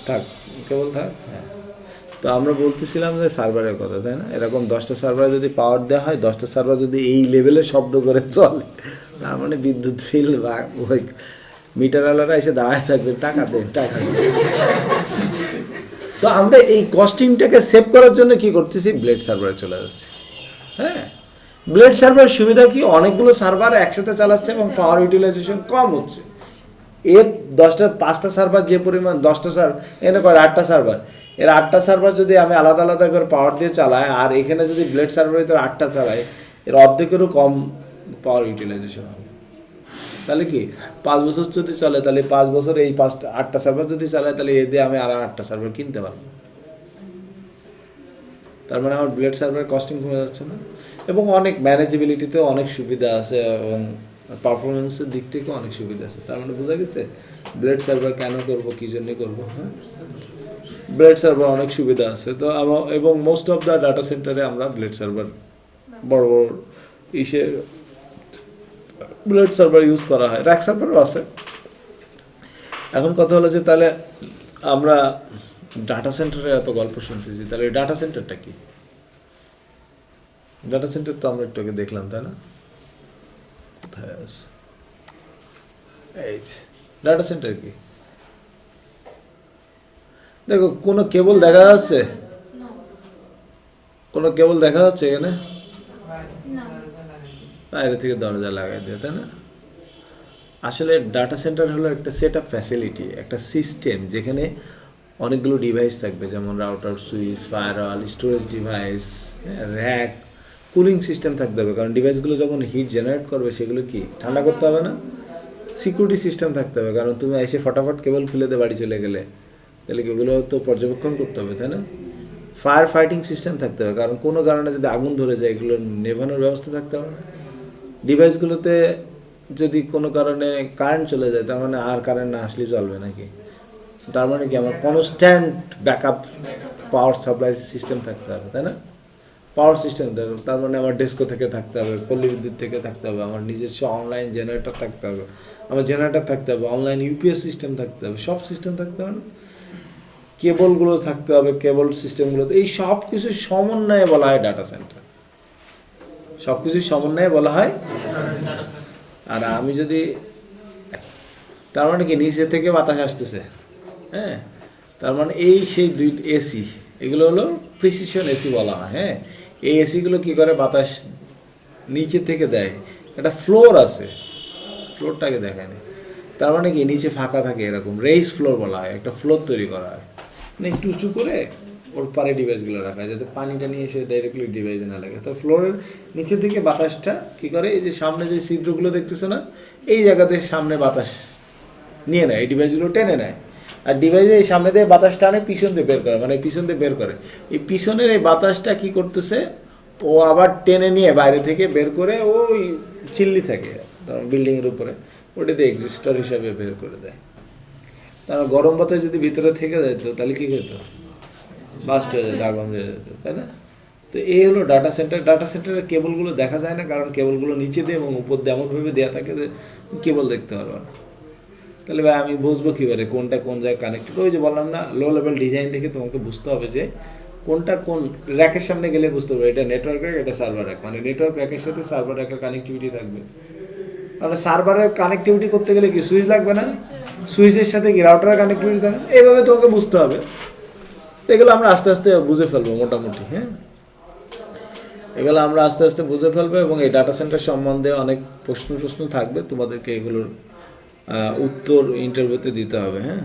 থাক, কেবল থাক। হ্যাঁ, তো আমরা বলতেছিলাম যে সার্ভারের কথা, তাই না? এরকম 10টা সার্ভার যদি পাওয়ার দেওয়া হয়, 10টা সার্ভার যদি এই লেভেলে শব্দ করে চলে, তার মানে বিদ্যুৎ বিল বা ওই মিটারওয়ালারা এসে দাঁড়ায় থাকবে, টাকা দেন, টাকা দেন। তো আমরা এই কস্টিংটাকে সেভ করার জন্য কি করতেছি, ব্লেড সার্ভারে চলে যাচ্ছি। হ্যাঁ, ব্লেড সার্ভারের সুবিধা কি, অনেকগুলো সার্ভার একসাথে চালাচ্ছে এবং পাওয়ার ইউটিলাইজেশন কম হচ্ছে। এর 5টা সার্ভার যে পরিমাণ, 10টা সার্ভার এখানে কয় 8টা সার্ভার, এর 8টা সার্ভার যদি আমি আলাদা আলাদা করে পাওয়ার দিয়ে চালাই, আর এখানে যদি ব্লেড সার্ভারের ভিতরে 8টা চালাই, এর অর্ধেকেরও কম পাওয়ার ইউটিলাইজেশন হবে। তাহলে কি 5 বছর যদি চলে, তাহলে 5 বছর এই 8টা সার্ভার যদি চালায়, তাহলে এ দিয়ে আমি আর 8টা সার্ভার কিনতে পারবো। তার মানে আমার ব্লেড সার্ভারের কস্টিং কমে যাচ্ছে না, এবং অনেক ম্যানেজেবিলিটিতেও অনেক সুবিধা আছে, এবং পারফরমেন্সের দিক থেকে অনেক সুবিধা আছে। তার মানে বোঝা গেছে ব্লেড সার্ভার কেন করবো, কী জন্যে করবো। হ্যাঁ, ব্লেড সার্ভার অনেক সুবিধা আছে। তো এবং মোস্ট অফ দ্য ডাটা সেন্টারে আমরা ব্লেড সার্ভার, বড় বড় ব্লেড সার্ভার ইউজ করা হয়, র্যাক সার্ভারও আছে। এখন কথা হলো যে তাহলে আমরা ডাটা সেন্টারে এত গল্প শুনতেছি, তাহলে ডাটা সেন্টারটা কি? ডাটা সেন্টার তো আমরা একটু আগে দেখলাম, তাই না? কোথায় আছে, এই ডাটা সেন্টার কি? দেখো, কোনো কেবল দেখা যাচ্ছে? কোনো কেবল দেখা যাচ্ছে এখানে? বাইরে থেকে দরজা লাগাই দিয়ে, তাই না? আসলে ডাটা সেন্টার হলো একটা সেট অফ ফ্যাসিলিটি, একটা সিস্টেম যেখানে অনেকগুলো ডিভাইস থাকবে, যেমন router, switch, firewall, storage device, rack, cooling system থাকতে হবে, কারণ ডিভাইসগুলো যখন হিট জেনারেট করবে সেগুলো কি ঠান্ডা করতে হবে না? সিকিউরিটি সিস্টেম থাকতে হবে, কারণ তুমি এসে ফটাফট কেবল খুলে দিয়ে বাড়ি চলে গেলে, তাহলে এগুলো তো পর্যবেক্ষণ করতে হবে, তাই না? ফায়ার ফাইটিং সিস্টেম থাকতে হবে, কারণ কোনো কারণে যদি আগুন ধরে যায় এগুলো নেভানোর ব্যবস্থা থাকতে হবে। ডিভাইসগুলোতে যদি কোনো কারণে কারেন্ট চলে যায়, তার মানে আর কারেন্ট না আসলে চলবে নাকি? তার মানে কি আমার constant backup power supply system থাকতে হবে, তাই না? পাওয়ার সিস্টেম তার মানে আমার ডেস্কো থেকে থাকতে হবে, পল্লী বিদ্যুৎ থেকে থাকতে হবে, আমার নিজস্ব অনলাইন জেনারেটর থাকতে হবে, আমার জেনারেটর থাকতে হবে, অনলাইন ইউপিএস সিস্টেম থাকতে হবে, সব সিস্টেম থাকতে হবে না? কেবলগুলো থাকতে হবে, কেবল সিস্টেমগুলো, এই সব কিছু সমন্বয়ে বলা হয় ডাটা সেন্টার। সব কিছুর সমন্বয়ে বলা হয়। আর আমি যদি, তার মানে কি নিচে থেকে বাতাস আসতেছে, হ্যাঁ, তার মানে এই সেই দুই এসি, এগুলো হলো প্রিসিশন এসি বলা হয়। হ্যাঁ, এই এসিগুলো কী করে বাতাস নিচে থেকে দেয়, একটা ফ্লোর আছে, ফ্লোরটাকে দেখায়নি। তার মানে কি নিচে ফাঁকা থাকে, এরকম রেইস ফ্লোর বলা হয়, একটা ফ্লোর তৈরি করা হয়, মানে একটু উঁচু করে ওর পারে ডিভাইসগুলো রাখা হয় যাতে পানিটা নিয়ে এসে ডাইরেক্টলি ডিভাইসে না লাগে। তো ফ্লোরের নিচে থেকে বাতাসটা কী করে, এই যে সামনে যে ছিদ্রগুলো দেখতেছো না, এই জায়গাতে সামনে বাতাস নিয়ে নেয়, এই ডিভাইসগুলো টেনে নেয়, আর ডিভাইসে এই সামনে দিয়ে বাতাস টানে পিছন দিয়ে বের করে, মানে পিছন দিয়ে বের করে। এই পিছনের এই বাতাসটা কি করতেছে, ও আবার টেনে নিয়ে বাইরে থেকে বের করে ওই চিল্লি থাকে বিল্ডিংয়ের উপরে, ওটাতে এক্সিস্টার হিসাবে বের করে দেয়। তার গরম বাতাস যদি ভিতরে থেকে যেত তাহলে কী হতো, বাস্ট হয়ে যেত, আগুন হয়ে যেত, তাই না? তো এই হলো ডাটা সেন্টার। ডাটা সেন্টারের কেবলগুলো দেখা যায় না, কারণ কেবলগুলো নিচে দিয়ে এবং উপর দিয়ে এমনভাবে দেওয়া থাকে যে কেবল দেখতে পারবে না। তাহলে ভাই আমি বুঝবো কীভাবে কোনটা কোন জায়গায় কানেক্টেড? ওই যে বললাম না, লো লেভেল ডিজাইন দেখে তোমাকে বুঝতে হবে যে কোনটা কোন র্যাকের সামনে গেলে বুঝতে পারবে এটা নেটওয়ার্ক র্যাক, এটা সার্ভার র্যাক, মানে নেটওয়ার্ক র্যাকের সাথে সার্ভার র্যাকের কানেক্টিভিটি থাকবে। তাহলে সার্ভারের কানেক্টিভিটি করতে গেলে কি সুইচ লাগবে না? সুইচের সাথে কি রাউটারের কানেক্টিভিটি থাকবে? এইভাবে তোমাকে বুঝতে হবে। এগুলো আমরা আস্তে আস্তে বুঝে ফেলবো মোটামুটি। হ্যাঁ, এগুলো আমরা আস্তে আস্তে বুঝে ফেলবো, এবং এই ডাটা সেন্টার সম্বন্ধে অনেক প্রশ্ন থাকবে, তোমাদেরকে এগুলোর উত্তর ইন্টারভিউতে দিতে হবে। হ্যাঁ।